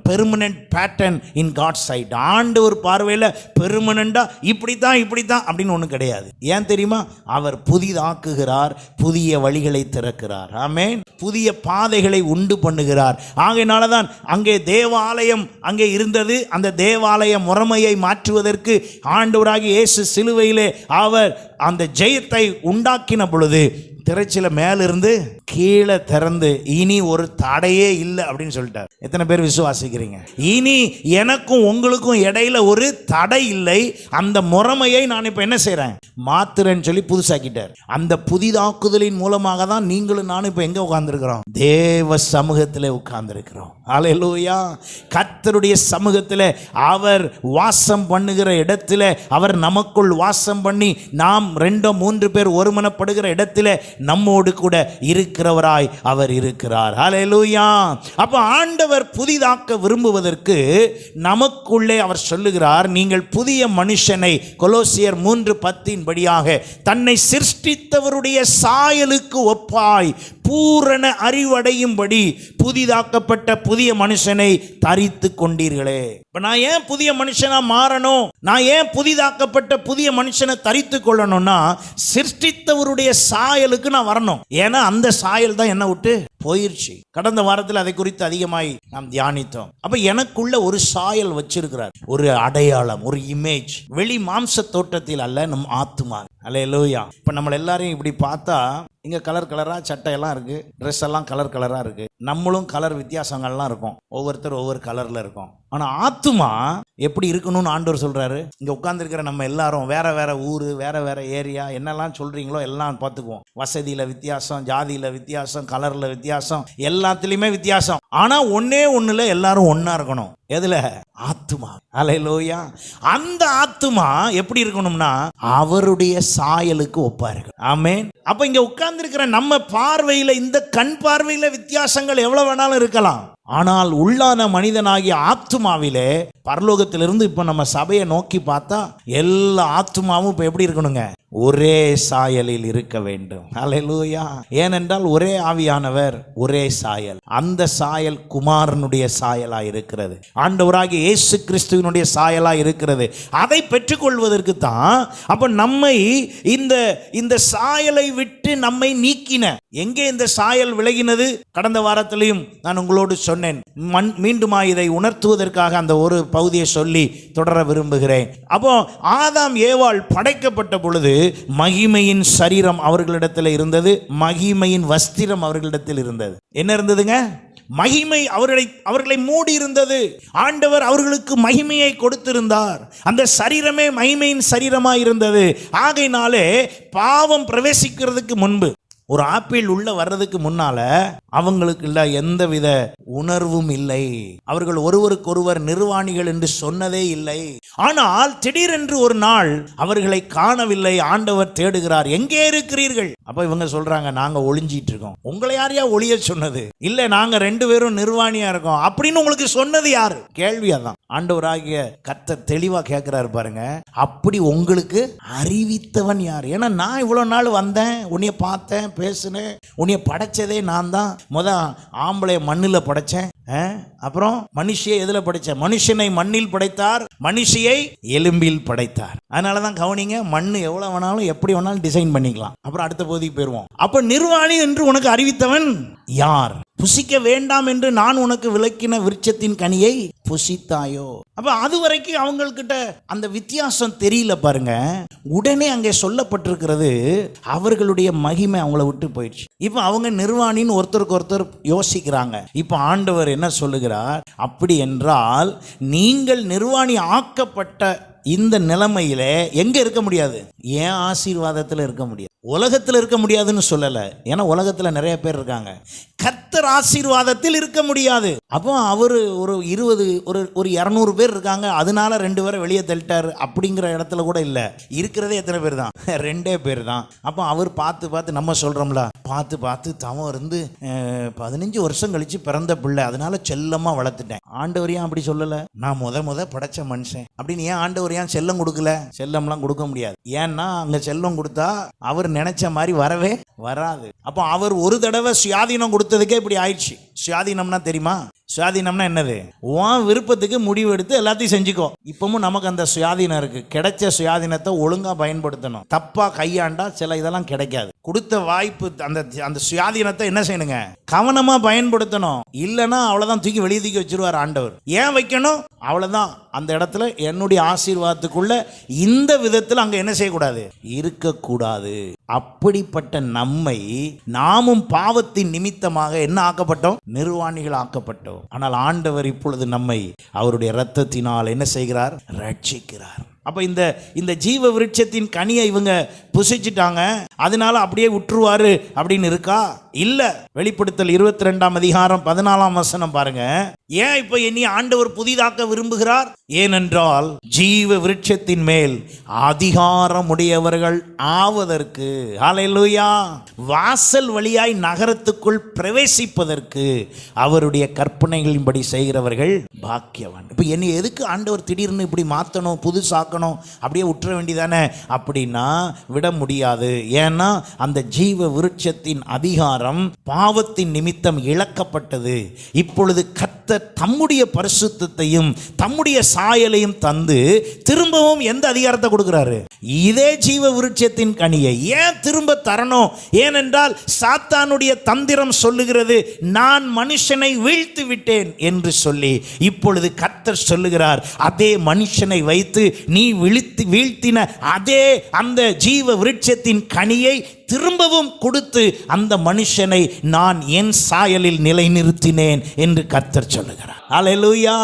permanent pattern in God's sight. ஆண்டவர் பார்வையில் பெர்மனண்டா இப்படித்தான் அப்படின்னு ஒன்றும் கிடையாது. ஏன் தெரியுமா? அவர் புதிதாக்குகிறார், புதிய வழிகளை திறக்கிறார். ஆமென். புதிய பாதைகளை உண்டு பண்ணுகிறார். ஆகையினால தான் அங்கே தேவாலயம் அங்கே இருந்தது. அந்த தேவாலய முறைமையை மாற்றுவதற்கு ஆண்டவராகிய இயேசு சிலுவையிலே அவர் அந்த ஜெயத்தை உண்டாக்கின பொழுது திரைச்சில மேலிருந்து கீழே திறந்து, இனி ஒரு தடையே இல்லை அப்படின்னு சொல்லிட்டார். எத்தனை பேர் விசுவாசிக்கிறீங்க? இனி எனக்கும் உங்களுக்கும் இடையில ஒரு தடை இல்லை. அந்த முறைமையை நான் இப்ப என்ன செய்றேன்? மாத்துறேன்னு சொல்லி புதுசாக்கிட்டார். அந்த புதிதாக்குதலின் மூலமாக தான் நீங்களும் நானும் இப்ப எங்க உட்கார்ந்துருக்கிறோம்? தேவ சமூகத்திலே உட்கார்ந்துருக்கிறோம். அல்லேலூயா. கர்த்தருடைய சமூகத்திலே அவர் வாசம் பண்ணுகிற இடத்திலே அவர் நமக்குள் வாசம் பண்ணி, நாம் 2-3 பேர் ஒருமனப்படுகிற இடத்திலே நம்மோடு கூட இருக்கிறவராய் அவர் இருக்கிறார். ஹல்லேலூயா. அப்ப ஆண்டவர் புதிதாக்க விரும்புவதற்கு நமக்குள்ளே அவர் சொல்லுகிறார், நீங்கள் புதிய மனுஷனை கொலோசியர் 3:10 படியாக தன்னை சிருஷ்டித்தவருடைய சாயலுக்கு ஒப்பாய் பூரண அறிவடையும்படி புதிதாக்கப்பட்ட புதிய மனுஷனை தரித்து கொண்டீர்களே. இப்ப நான் ஏன் புதிய மனுஷனா மாறணும்? நான் ஏன் புதிதாக்கப்பட்ட புதிய மனுஷனை தரித்து கொள்ளணும்னா, சிருஷ்டித்தவருடைய சாயலுக்கு நான் வரணும். ஏன்னா அந்த சாயல் தான் என்ன விட்டு போயிருச்சு. கடந்த வாரத்தில் அதை குறித்து அதிகமாய் நாம் தியானித்தோம். அப்ப எனக்குள்ள ஒரு சாயல் வச்சிருக்கிறார், ஒரு அடையாளம், ஒரு இமேஜ். வெளி மாம்ச தோற்றத்தில் அல்ல, நம் ஆத்துமா. அல்லேலூயா. இப்ப நம்ம எல்லாரையும் இப்படி பார்த்தா, இங்க கலர் கலரா சட்டையெல்லாம் இருக்கு, ட்ரெஸ் எல்லாம் கலர் கலரா இருக்கு, நம்மளும் கலர் வித்தியாசங்கள்லாம் இருக்கும், ஒவ்வொருத்தர் ஒவ்வொரு கலர்ல இருக்கும். ஆனா ஆத்துமா எப்படி இருக்கணும்னு ஆண்டவர் சொல்றாரு. இங்க உட்கார்ந்து இருக்கிற நம்ம எல்லாரும் வேற வேற ஊரு, வேற வேற ஏரியா, என்னெல்லாம் சொல்றீங்களோ எல்லாம் பார்த்துக்குவோம். வசதியில வித்தியாசம், ஜாதியில வித்தியாசம், கலர்ல வித்தியாசம், எல்லாத்துலயுமே வித்தியாசம். ஆனா ஒன்னே ஒண்ணுல எல்லாரும் ஒன்னா இருக்கணும். எதுல? ஆத்துமா. அல்லேலூயா. அந்த ஆத்துமா எப்படி இருக்கணும்னா அவருடைய சாயலுக்கு ஒப்பா இருக்கு. ஆமென். அப்ப இங்க உட்கார்ந்து இருக்கிற நம்ம பார்வையில, இந்த கண் பார்வையில வித்தியாசங்கள் எவ்வளவு வேணாலும் இருக்கலாம். ஆனால் உள்ளான மனிதனாகிய ஆத்துமாவிலே பரலோகத்திலிருந்து இப்போ நம்ம சபையை நோக்கி பார்த்தா எல்லா ஆத்துமாவும் இப்போ எப்படி இருக்கணுங்க? ஒரே சாயலில் இருக்க வேண்டும். அல்லேலூயா. ஏனென்றால் ஒரே ஆவியானவர், ஒரே சாயல். அந்த சாயல் குமாரனுடைய சாயலா இருக்கிறது, ஆண்டவராகிய இயேசு கிறிஸ்துவினுடைய சாயலா இருக்கிறது. அதை பெற்றுக்கொள்வதற்கு தான் அப்ப நம்மை இந்த சாயலை விட்டு நம்மை நீக்கின. எங்கே இந்த சாயல் விலகினது? கடந்த வாரத்திலையும் நான் உங்களோடு சொன்னேன். மீண்டுமா இதை உணர்த்துவதற்காக அந்த ஒரு பகுதியை சொல்லி தொடர விரும்புகிறேன். அப்போ ஆதாம் ஏவாள் படைக்கப்பட்ட பொழுது மகிமையின் சரீரம் அவர்களிடத்தில் இருந்தது, மகிமையின் வஸ்திரம் அவர்களிடத்தில் இருந்தது. என்ன இருந்ததுங்க? மகிமை அவர்களை மூடி இருந்தது. ஆண்டவர் அவர்களுக்கு மகிமையை கொடுத்திருந்தார். அந்த சரீரமே மகிமையின் சரீரமாய் இருந்தது. ஆகையினாலே பாவம் பிரவேசிக்கிறதுக்கு முன்பு, ஒரு ஆப்பிள் உள்ள வர்றதுக்கு முன்னால அவங்களுக்கு இல்ல எந்தவித உணர்வும் இல்லை. அவர்கள் ஒருவருக்கொருவர் நிர்வாணிகள் என்று சொன்னதே இல்லை. ஆனால் திடீரென்று ஒரு நாள் அவர்களை காணவில்லை. ஆண்டவர் தேடுகிறார், எங்கே இருக்கிறீர்கள்? அப்ப இவங்க சொல்றாங்க, நாங்க ஒளிஞ்சிட்டு இருக்கோம். உங்களை யாரையா ஒளிய சொன்னது? இல்ல, நாங்க 2 பேரும் நிர்வாணியா இருக்கோம் அப்படின்னு உங்களுக்கு சொன்னது யாரு? கேள்வி அதான். ஆண்டவராகிய கர்த்தர் தெளிவா கேட்கிறாரு பாருங்க, அப்படி உங்களுக்கு அறிவித்தவன் யார்? ஏன்னா நான் இவ்வளவு நாள் வந்தேன், உன்னைய பார்த்தேன், பேசுனேன், உன்னைய படைச்சதே நான் தான். ஆம்பளை மண்ணில் படைச்சேன், அப்புறம் மனுஷியை எதுல படைச்ச? மனுஷனை மண்ணில் படைத்தார், மனுஷியை எலும்பில் படைத்தார். அதனாலதான் கவனிங்க, மண்ணு எவ்வளவு வேணாலும் எப்படி வேணாலும் டிசைன் பண்ணிக்கலாம். அப்புறம் அடுத்த பகுதிக்கு போயிருவோம். அப்ப நிர்வாணி என்று உனக்கு அறிவித்தவன் யார்? புசிக்க வேண்டாம் என்று நான் உனக்கு விலக்கின விருட்சத்தின் கனியை புசித்தாயோ? அப்ப அது வரைக்கும் அவங்கள்கிட்ட அந்த வித்தியாசம் தெரியல பாருங்க. உடனே அங்கே சொல்லப்பட்டிருக்கிறது, அவர்களுடைய மகிமை அவங்கள விட்டு போயிடுச்சு. இப்ப அவங்க நிர்வாணின்னு ஒருத்தருக்கு ஒருத்தர் யோசிக்கிறாங்க. இப்ப ஆண்டவர் என்ன சொல்லுகிறார்? அப்படி என்றால் நீங்கள் நிர்வாணி ஆக்கப்பட்ட இந்த நிலைமையில எங்க இருக்க முடியாது? ஏன் ஆசீர்வாதத்தில் இருக்க முடியாது, உலகத்தில் இருக்க முடியாதுன்னு சொல்லல. ஏன்னா உலகத்தில் நிறைய பேர் இருக்காங்க. கர்த்தர் ஆசீர்வாதத்தில் இருக்க முடியாது. அப்போ அவர் ஒரு 200 பேர் இருக்காங்க, அதனால 2 பேரை வெளியே தள்ளிட்டாரு அப்படிங்கிற இடத்துல கூட இல்லை. இருக்கிறதே எத்தனை பேர் தான்? 2 பேர் தான். அப்போ அவர் பார்த்து நம்ம சொல்றோம்ல, பார்த்து தவம் இருந்து 15 வருஷம் கழிச்சு பிறந்த பிள்ளை, அதனால செல்லமா வளர்த்துட்டேன். ஆண்டவர் ஏன் அப்படி சொல்லல? நான் முத படைச்ச மனுஷன் அப்படின்னு ஏன் ஆண்டவர் ஏன் செல்லம் கொடுக்கல? செல்லம்லாம் கொடுக்க முடியாது. ஏன்னா அங்க செல்லம் கொடுத்தா அவர் நினைச்ச மாதிரி வரவே வராது. அப்போ அவர் ஒரு தடவை சுயாதீனம் கொடுத்ததுக்கே இப்படி ஆயிடுச்சு. சுயாதீனம்னா தெரியுமா? சுயாதீனம்னா என்னது? உன் விருப்பத்துக்கு முடிவு எடுத்து எல்லாத்தையும் செஞ்சுக்கோ. இப்பவும் நமக்கு அந்த சுயாதீனம் இருக்கு. கிடைச்ச சுயாதீனத்தை ஒழுங்கா பயன்படுத்தணும். தப்பா கையாண்டா சில இதெல்லாம் கிடைக்காது. கொடுத்த வாய்ப்பு, அந்த சுயாதீனத்தை என்ன செய்யணுங்க? கவனமா பயன்படுத்தணும். இல்லைன்னா அவ்வளவுதான், தூக்கி வெளியே தூக்கி வச்சிருவார் ஆண்டவர். ஏன் வைக்கணும்? அவ்வளவுதான். அந்த இடத்துல என்னுடைய ஆசீர்வாதத்துக்குள்ள இந்த விதத்தில் அங்க என்ன செய்யக்கூடாது? இருக்கக்கூடாது. அப்படிப்பட்ட நம்மை நாமும் பாவத்தின் நிமித்தமாக என்ன ஆக்கப்பட்டோம்? நிர்வாணிகள் ஆக்கப்பட்டோம். ஆனால் ஆண்டவர் இப்பொழுது நம்மை அவருடைய இரத்தத்தினால் என்ன செய்கிறார்? ரட்சிக்கிறார். அப்ப இந்த ஜீவ விருட்சத்தின் கனியை இவங்க புசிச்சிட்டாங்க, அதனால அப்படியே விட்டுருவாரு அப்படின்னு இருக்கா? இல்ல. வெளிப்படுத்தல் 22ஆம் அதிகாரம் 14ஆம் வசனம் பாருங்க. ஏன் இப்ப என்னை ஆண்டவர் புதிதாக்க விரும்புகிறார்? ஏனென்றால் ஜீவ விருட்சத்தின் மேல் அதிகாரம் உடையவர்கள் ஆவதற்கு, ஹல்லேலூயா, வாசல் வழியாய் நகரத்துக்குள் பிரவேசிப்பதற்கு அவருடைய கற்பனைகளின்படி செய்கிறவர்கள் பாக்கியவான். இப்ப என்னை எதுக்கு ஆண்டவர் திடீர்னு இப்படி மாத்தணும், புதுசாக்கணும், அப்படியே விட்டுற வேண்டியதானே? அப்படின்னா விட முடியாது. ஏன்னா அந்த ஜீவ விருட்சத்தின் அதிகாரம் பாவத்தின் நிமித்தம் இழக்கப்பட்டது. இப்பொழுது கர்த்தர் தம்முடைய பரிசுத்தத்தையும் தம்முடைய சாயலையும் தந்து திரும்பவும் எந்த அதிகாரத்தை கொடுக்கிறாரு? இதே ஜீவ விருட்சத்தின் கனியை ஏன் திரும்ப தரணும்? ஏனென்றால் சாத்தானுடைய தந்திரம் சொல்லுகிறது, நான் மனுஷனை வீழ்த்தி விட்டேன் என்று சொல்லி. இப்பொழுது கர்த்தர் சொல்லுகிறார், அதே மனுஷனை வைத்து நீ வீழ்த்தின அதே அந்த ஜீவ விருட்சத்தின் கனியை திரும்பவும் கொடுத்து அந்த மனுஷனை நான் என் சாயலில் நிலைநிறுத்தினேன் என்று கர்த்தர் சொல்லுகிறார். ஹல்லேலூயா.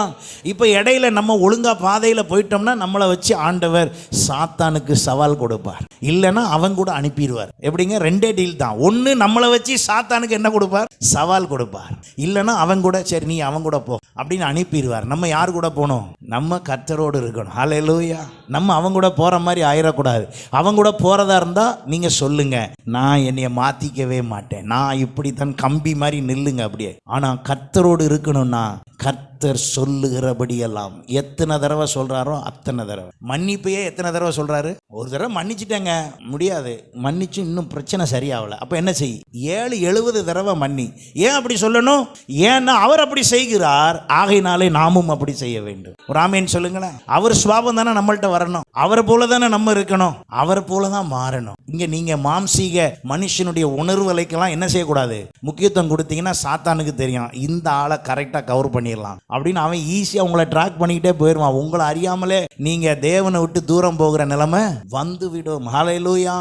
இப்போ இடையில நம்ம ஒழுங்கா பாதையில போயிட்டோம்னா நம்மளை வச்சு ஆண்டவர் சாத்தானுக்கு சவால் கொடுப்பார். இல்லைன்னா அவன் கூட அனுப்பிடுவார். எப்படிங்க? 2 டீல் தான். ஒன்று, நம்மளை வச்சு சாத்தானுக்கு என்ன கொடுப்பார்? சவால் கொடுப்பார். இல்லைன்னா அவன் கூட, சரி நீ அவன் கூட போ அப்படின்னு அனுப்பிடுவார். நம்ம யார் கூட போகணும்? நம்ம கர்த்தரோடு இருக்கணும். ஹல்லேலூயா. நம்ம அவங்க கூட போற மாதிரி ஆயிடக்கூடாது. அவங்க கூட போறதா இருந்தா நீங்க சொல்லுங்க, நான் என்னைய மாத்திக்கவே மாட்டேன், நான் இப்படித்தான், கம்பி மாதிரி நில்லுங்க அப்படியே. ஆனா கர்த்தரோடு இருக்கணும்னா கர்த்தர் கர்த்தர் சொல்லுகிறபடியெல்லாம். எத்தனை தடவை சொல்றாரோ அத்தனை தடவை. மன்னிப்பையே எத்தனை தடவை சொல்றாரு? ஒரு தடவை மன்னிச்சுட்டேங்க, முடியாது, மன்னிச்சு இன்னும் பிரச்சனை சரியாகல, அப்ப என்ன செய்? 70 தடவை மன்னி. ஏன் அப்படி சொல்லணும்? ஏன்னா அவர் அப்படி செய்கிறார், ஆகையினாலே நாமும் அப்படி செய்ய வேண்டும். ஒரு ஆமேன் சொல்லுங்களேன். அவர் சுபாவம் தானே நம்மள்ட்ட வரணும், அவரை போல தானே நம்ம இருக்கணும், அவரை போல தான் மாறணும். இங்க நீங்க மாம்சீக மனுஷனுடைய உணர்வுகளுக்கெல்லாம் என்ன செய்யக்கூடாது? முக்கியத்துவம் கொடுத்தீங்கன்னா சாத்தானுக்கு தெரியும், இந்த ஆளை கரெக்டா கவர் பண்ணிடலாம் அப்படின்னு அவன் ஈஸியா உங்களை ட்ராக் பண்ணிக்கிட்டே போயிடுவான். உங்களை அறியாமலே நீங்க தேவனை விட்டு தூரம் போகிற நிலைமை வந்து விடும். ஹல்லேலூயா.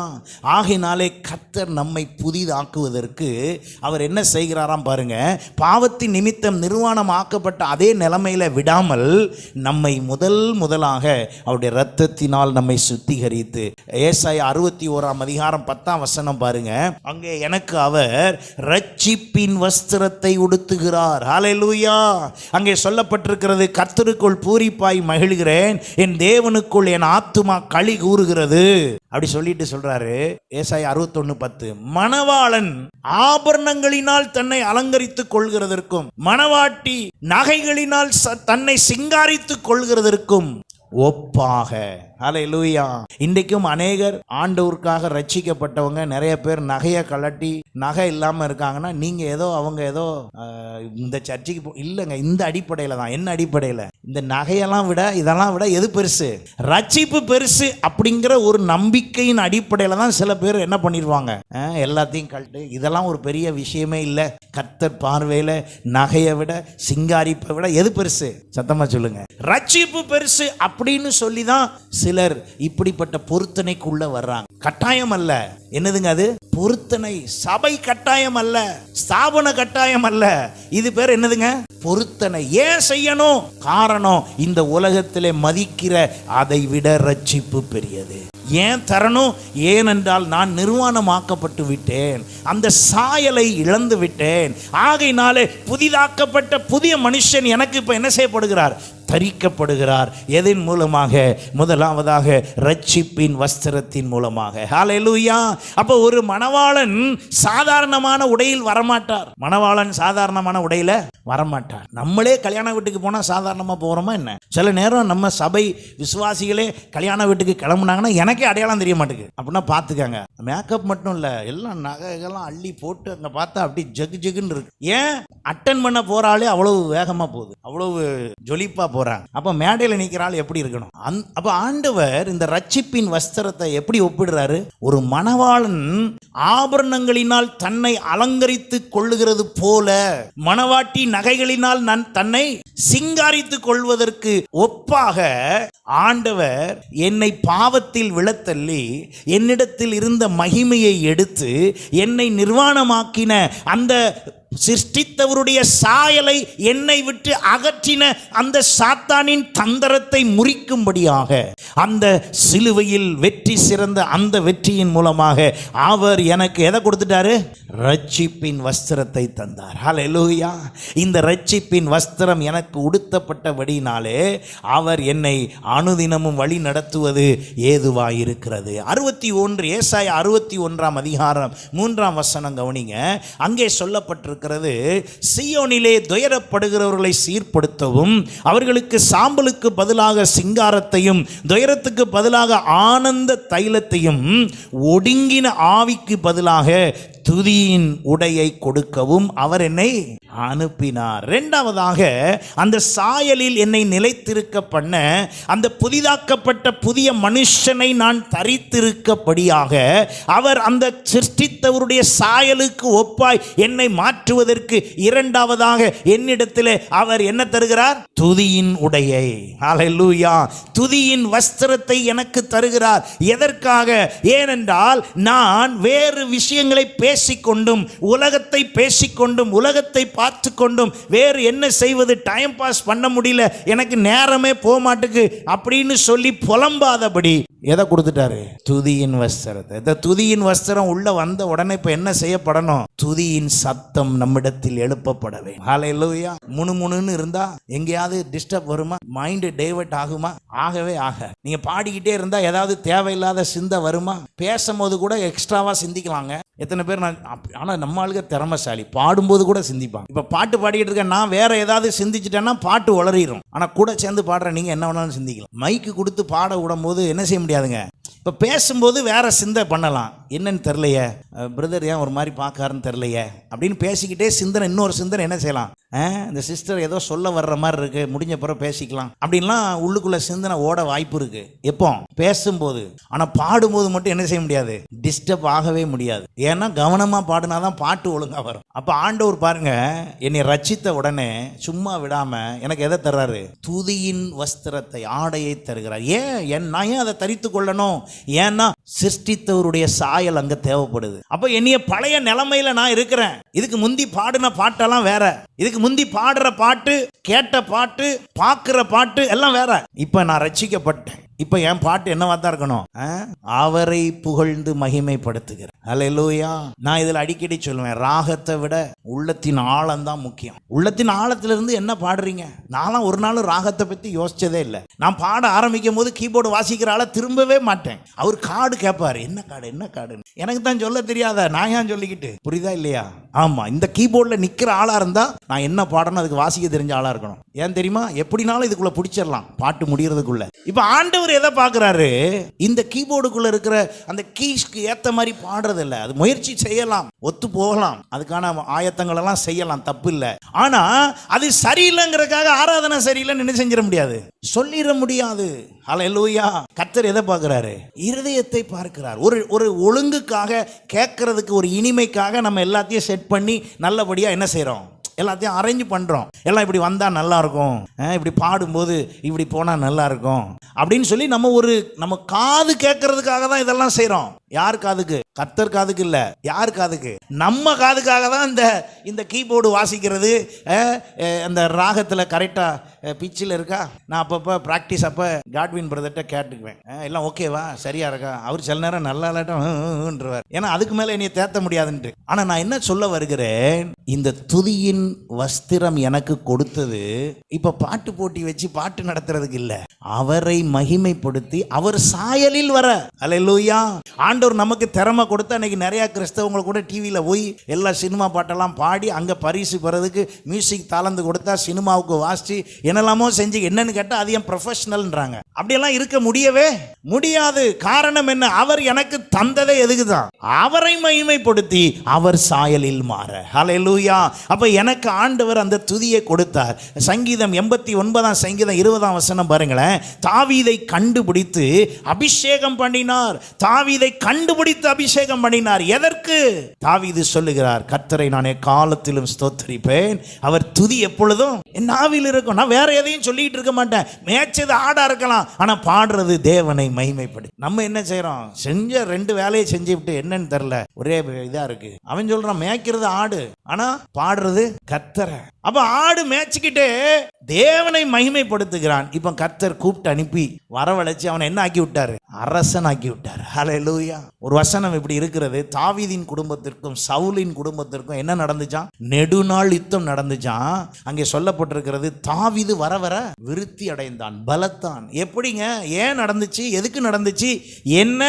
ஆகையினாலே கர்த்தர் நம்மை புதிதாக்குவதற்கு அவர் என்ன செய்கிறாராம் பாருங்க. பாவத்தின் நிமித்தம் நிர்வாணம் ஆக்கப்பட்ட அதே நிலைமையில விடாமல் நம்மை முதலாக அவருடைய இரத்தத்தினால் நம்மை சுத்திகரித்து, ஏசாயா 61:10 பாருங்க. அங்கே எனக்கு அவர் இரட்சிப்பின் வஸ்திரத்தை உடுத்துகிறார். ஹல்லேலூயா. அங்கே சொல்லப்பட்டிருக்கிறது, கர்த்தருக்குள் பூரிப்பாய் மகிழ்கிறேன், என் தேவனுக்குள் என் ஆத்துமா களி கூறுகிறது. அப்படி சொல்லிட்டு சொல்றாரு ஏசாயா 61:10, மணவாளன் ஆபரணங்களினால் தன்னை அலங்கரித்துக் கொள்கிறதற்கும் மணவாட்டி நகைகளினால் தன்னை சிங்காரித்துக் கொள்கிறதற்கும் ஒப்பாக. ஹல்லேலூயா. இன்றைக்கும் அநேகர் ஆண்டவருக்காக ரட்சிக்கப்பட்டவங்க நிறைய பேர் நகையை கலட்டி நகை இல்லாமல் இருக்காங்கன்னா, நீங்க ஏதோ அவங்க ஏதோ இந்த சர்ச்சைக்கு இல்லைங்க. இந்த அடிப்படையில் தான். என்ன அடிப்படையில்? இந்த நகையெல்லாம் விட இதெல்லாம் விட எது பெருசு? ரட்சிப்பு பெருசு அப்படிங்கிற ஒரு நம்பிக்கையின் அடிப்படையில் தான் சில பேர் என்ன பண்ணிடுவாங்க, எல்லாத்தையும் கழட்டு, இதெல்லாம் ஒரு பெரிய விஷயமே இல்லை, கர்த்தர் பார்வையில் நகையை விட சிங்காரிப்பை விட எது பெருசு? சத்தமா சொல்லுங்க. ரட்சிப்பு பெருசு அப்படின்னு சொல்லி தான் சிலர் இப்படிப்பட்ட பொருத்தனைக்குள்ள வர்றாங்க. கட்டாயம் அல்ல. என்னதுங்க அது? பொருத்தனை. சபை கட்டாயம் அல்ல, ஸ்தாபன கட்டாயம் அல்ல. இது பேர் என்னதுங்க? பொருத்தனை. ஏன் செய்யணும்? காரணம், இந்த உலகத்திலே மதிக்கிற அதை விட ரட்சிப்பு பெரியது. ஏன் தரணும்? ஏனென்றால் நான் நிர்வாணமாக்கப்பட்டு விட்டேன், அந்த சாயலை இழந்து விட்டேன். ஆகையினாலே புதிதாக்கப்பட்ட புதிய மனுஷன் எனக்கு இப்ப என்ன செய்யப்படுகிறார்? தரிக்கப்படுகிறார். எதன் மூலமாக? முதலாவதாக ரட்சிப்பின் வஸ்திரத்தின் மூலமாக. ஹல்லேலூயா. அப்போ ஒரு மணவாளன் சாதாரணமான உடையில் வரமாட்டார். மணவாளன் சாதாரணமான உடையில வரமாட்டார். நம்மளே கல்யாண வீட்டுக்கு போனா சாதாரணமா போறோமா என்ன? சில நேரம் நம்ம சபை விசுவாசிகளே கல்யாண வீட்டுக்கு கிளம்புனாங்கன்னா எனக்கே அடையாளம் தெரிய மாட்டேங்குது. அப்படின்னா பார்த்துக்கங்க. மேக்கப் மட்டும் இல்லை, எல்லாம் நகைகள்லாம் அள்ளி போட்டு அங்கே பார்த்தா அப்படி ஜகு ஜகுன்னு இருக்கு. ஏன்? அட்டன் பண்ண போறாலே அவ்வளவு வேகமாக போகுது, அவ்வளவு ஜொலிப்பா போறாங்க. அப்போ மேடையில் நிற்கிறாள் எப்படி இருக்கணும்? அப்போ ஆண்டவர் இந்த ரட்சிப்பின் வஸ்திரத்தை எப்படி ஒப்பிடுறாரு? ஒரு மணவாளன் ஆபரணங்களினால் தன்னை அலங்கரித்து கொள்ளுகிறது போல மணவாட்டி நகைகளினால் தன்னை சிங்காரித்துக் கொள்வதற்கு ஒப்பாக ஆண்டவர் என்னை பாவத்தில் விழத்தள்ளி என்னிடத்தில் இருந்த மகிமையை எடுத்து என்னை நிர்வாணமாக்கின அந்த சிருஷ்டித்தவருடைய சாயலை என்னை விட்டு அகற்றின அந்த சாத்தானின் தந்திரத்தை முறிக்கும்படியாக அந்த சிலுவையில் வெற்றி சிறந்த அந்த வெற்றியின் மூலமாக அவர் எனக்கு எதை கொடுத்துட்டாரு? ரட்சிப்பின் வஸ்திரத்தை தந்தார். ஹல்லேலூயா. இந்த ரட்சிப்பின் வஸ்திரம் எனக்கு உடுத்தப்பட்டபடினாலே அவர் என்னை அனுதினமும் வழி நடத்துவது ஏதுவாயிருக்கிறது. 61 ஏசாயா 61:3 கவனிங்க. அங்கே சொல்லப்பட்டிருக்கிறது, சீயோனிலே துயரப்படுகிறவர்களை சீர்படுத்தவும் அவர்களுக்கு சாம்பலுக்கு பதிலாக சிங்காரத்தையும் துயரத்துக்கு பதிலாக ஆனந்த தைலத்தையும் ஒடுங்கின ஆவிக்கு பதிலாக துதியின் உடையை கொடுக்கவும் அவர் என்னை அனுப்பினார். இரண்டாவதாக அந்த சாயலில் என்னை நிலைத்திருக்க பண்ண அந்த புதிதாக்கப்பட்ட புதிய மனுஷனை நான் தரித்திருக்கபடியாக அவர் அந்த சிருஷ்டித்தவருடைய சாயலுக்கு ஒப்பாய் என்னை மாற்றுவதற்கு இரண்டாவதாக என்னிடத்தில் அவர் என்ன தருகிறார்? துதியின் உடையை. ஹல்லேலூயா. துதியின் வஸ்திரத்தை எனக்கு தருகிறார். எதற்காக? ஏனென்றால் நான் வேறு விஷயங்களை பேசிக்கொண்டும் உலகத்தை பேசிக்கொண்டும் உலகத்தை பார்த்து கொண்டும் வேறு என்ன செய்வது, டைம் பாஸ் பண்ண முடியல, எனக்கு நேரமே போக மாட்டுக்கு அப்படின்னு சொல்லி புலம்பாதபடி எதை கொடுத்துட்டாரு? துதியின் வஸ்திரத்தை. இந்த துதியின் வஸ்திரம் உள்ள வந்த உடனே இப்ப என்ன செய்யப்படணும்? துதியின் சத்தம் நம்மிடத்தில் எழுப்பப்பட வேண்டும். ஹல்லேலூயா. முணுமுணுன்னு இருந்தா எங்கேயாவது டிஸ்டர்ப் வருமா? மைண்ட் டைவர்ட் ஆகுமா? ஆகவே ஆக. நீங்க பாடிக்கிட்டே இருந்தா ஏதாவது தேவையில்லாத சிந்தை வருமா? பேசும்போது கூட எக்ஸ்ட்ராவா சிந்திக்கலாங்க. எத்தனை பேர் ஆனால் நம்ம ஆளுங்க திறமைசாலி, பாடும்போது கூட சிந்திப்பாங்க. இப்போ பாட்டு பாடிக்கிட்டு இருக்கேன், நான் வேற ஏதாவது சிந்திச்சிட்டேன்னா பாட்டு உளறிடும். ஆனால் கூட சேர்ந்து பாடுற நீங்கள் என்ன வேணாலும் சிந்திக்கலாம். மைக்கு கொடுத்து பாட விடும் போது என்ன செய்ய முடியாதுங்க. இப்போ பேசும்போது வேற சிந்தை பண்ணலாம். என்னன்னு தெரிலையே, பிரதர் ஏன் ஒரு மாதிரி பார்க்காருன்னு தெரிலையே அப்படின்னு பேசிக்கிட்டே சிந்தனை, இன்னொரு சிந்தனை என்ன செய்யலாம், இந்த சிஸ்டர் ஏதோ சொல்ல வர்ற மாதிரி இருக்கு, முடிஞ்ச பிறகு பேசிக்கலாம் அப்படின்லாம் உள்ளுக்குள்ள சிந்தனை ஓட வாய்ப்பு இருக்கு எப்போ பேசும்போது. ஆனால் பாடும்போது மட்டும் என்ன செய்ய முடியாது, டிஸ்டர்ப் ஆகவே முடியாது. ஏன்னா கவனமாக பாடினாதான் பாட்டு ஒழுங்காக வரும். அப்போ ஆண்டவர் பாருங்க, என்னை ரட்சித்த உடனே சும்மா விடாம எனக்கு எதை தர்றாரு, துதியின் வஸ்திரத்தை, ஆடையை தருகிறார். நான் ஏன் அதை தரித்து கொள்ளணும், ஏன்னா சிருஷ்டித்தவருடைய சாயல் அங்க தேவைப்படுது. அப்ப என்னைய பழைய நிலைமையில நான் இருக்கிறேன். இதுக்கு முந்தி பாடின பாட்டெல்லாம் வேற, இதுக்கு முந்தி பாடுற பாட்டு, கேட்ட பாட்டு, பார்க்கிற பாட்டு எல்லாம் வேற. இப்ப நான் ரட்சிக்கப்பட்டேன். இப்ப என் பாட்டு என்னவா தான் இருக்கணும், அவரை புகழ்ந்து மகிமைப்படுத்துகிறேன். அல்லேலூயா. நான் இதுல அடிக்கடி சொல்லுவேன், ராகத்தை விட உள்ளத்தின் ஆழம் தான் முக்கியம். உள்ளத்தின் ஆழத்திலிருந்து என்ன பாடுறீங்க. நான்லாம் ஒரு நாள் ராகத்தை பத்தி யோசிச்சதே இல்லை. நான் பாட ஆரம்பிக்கும் போது கீபோர்டு வாசிக்கிற ஆளை திரும்பவே மாட்டேன். அவர் கார்டு கேட்பாரு, என்ன கார்டு என்ன கார்டுன்னு. எனக்கு தான் சொல்ல தெரியாத, நான் ஏன் சொல்லிக்கிட்டு, புரியுதா இல்லையா? ஆமா, இந்த கீபோர்டில் நிற்கிற ஆளா இருந்தா நான் என்ன பாடணும் அதுக்கு வாசிக்க தெரிஞ்ச ஆளா இருக்கணும். ஏன் தெரியுமா, எப்படினாலும் இதுக்குள்ள பிடிச்சிடலாம் பாட்டு முடியறதுக்குள்ள. இப்ப ஆண்டவர் எதை பார்க்கிறாரு, இந்த கீபோர்டுக்குள்ள இருக்கிற அந்த கீஸ்க்கு ஏத்த மாதிரி பாடுறது இல்ல. அது முயற்சி செய்யலாம், ஒத்து போகலாம், அதுக்கான ஆயத்தங்கள் எல்லாம் செய்யலாம், தப்பு இல்லை. ஆனா அது சரியில்லைங்கிறதுக்காக ஆராதனை சரியில்லைன்னு என்ன செஞ்சிட முடியாது, சொல்லிட முடியாது. அல்லேலூயா. கர்த்தர் எதை பார்க்கிறாரு, இருதயத்தை பார்க்கிறார். ஒரு ஒழுங்குக்காக, கேட்கறதுக்கு ஒரு இனிமைக்காக நம்ம எல்லாத்தையும் செட் பண்ணி நல்லபடியா என்ன செய்யறோம், எல்லாத்தையும் அரேஞ்ச் பண்ணுறோம். எல்லாம் இப்படி வந்தால் நல்லா இருக்கும், இப்படி பாடும்போது இப்படி போனால் நல்லா இருக்கும் அப்படின்னு சொல்லி நம்ம காது கேட்கறதுக்காக தான் இதெல்லாம் செய்கிறோம். யார் காதுக்கு, கர்த்தர் காதுக்கு இல்லை. யார் காதுக்கு, நம்ம காதுக்காக தான் இந்த கீபோர்டு வாசிக்கிறது. அந்த ராகத்தில் கரெக்டாக பிச்சில் இருக்கா, நான் அப்பப்போ ப்ராக்டிஸ் அப்போ காட்வின் பிரதர்கிட்ட கேட்டுக்குவேன், எல்லாம் ஓகேவா, சரியா இருக்கா. அவர் சில நேரம் நல்லா இல்லாட்டம்ன்றவர், ஏன்னா அதுக்கு மேலே என்னைய தேத்த முடியாதுன்ட்டு. ஆனால் நான் என்ன சொல்ல வருகிறேன், இந்த துதியின் வஸ்திரம் எனக்கு கொடுத்தது இப்போ பாட்டு போட்டி வச்சு பாட்டு நடத்துறதுக்கு இல்லை, அவரை மகிமைப்படுத்தி அவர் சாயலில் வர. அல்லேலூயா. ஆண்டவர் நமக்கு திறமை கொடுத்தா இன்னைக்கு நிறைய கிறிஸ்தவங்க கூட டிவியில் போய் எல்லா சினிமா பாட்டெல்லாம் பாடி அங்கே பரிசு பெறதுக்கு மியூசிக் தாளந்து கொடுத்தா சினிமாவுக்கு வாசிச்சு என்னெல்லாமோ செஞ்சு, என்னன்னு கேட்டால் அது என் ப்ரொஃபஷனல்ன்றாங்க. அப்படியெல்லாம் இருக்க முடியவே முடியாது. காரணம் என்ன, அவர் எனக்கு தந்ததே எதுக்கு தான், அவரை மகிமைப்படுத்தி அவர் சாயலில் மாற. ஹல்லேலூயா. அப்ப எனக்கு ஆண்டவர் அந்த துதியை கொடுத்தார். சங்கீதம் 89 சங்கீதம் 20 பாருங்களேன். தாவீதை கண்டுபிடித்து அபிஷேகம் பண்ணினார். தாவீதை கண்டுபிடித்து அபிஷேகம் பண்ணினார். எதற்கு? தாவீது சொல்லுகிறார், கர்த்தரை நான் எக்காலத்திலும் ஸ்தோத்திரிப்பேன், அவர் துதி எப்பொழுதும் என் நாவில் இருக்கும். நான் வேற எதையும் சொல்லிட்டு இருக்க மாட்டேன். மேய்ச்சது ஆடா இருக்கலாம், ஆனா பாடுறது தேவனை மகிமைப்படு. நம்ம என்ன செய்யறோம், செஞ்ச 2 வேலையை செஞ்சு விட்டு என்னன்னு தெரியல, ஒரே இதா இருக்கு. அவன் சொல்றான் மேய்க்கிறது ஆடு, ஆனா பாடுறது கர்த்தரை. அப்ப ஆடு மேய்ச்சிக்கிட்டே தேவனை மகிமைப்படுத்துகிறான். இப்ப கர்த்தர் கூப்பிட்டு அனுப்பி வரவழைச்சு அவனை என்ன ஆக்கி விட்டாரு, அரசன் ஆக்கி விட்டார். ஹல்லேலூயா. ஒரு வசனம் இப்படி இருக்கிறது, தாவீதின் குடும்பத்திற்கும் சவுலின் குடும்பத்திற்கும் என்ன நடந்துச்சான், நெடுநாள் யுத்தம் நடந்துச்சான். அங்கே சொல்லப்பட்டிருக்கிறது, தாவீது வர வர விருத்தி அடைந்தான், பலத்தான். எப்படிங்க, ஏன் நடந்துச்சு, எதுக்கு நடந்துச்சு, என்ன?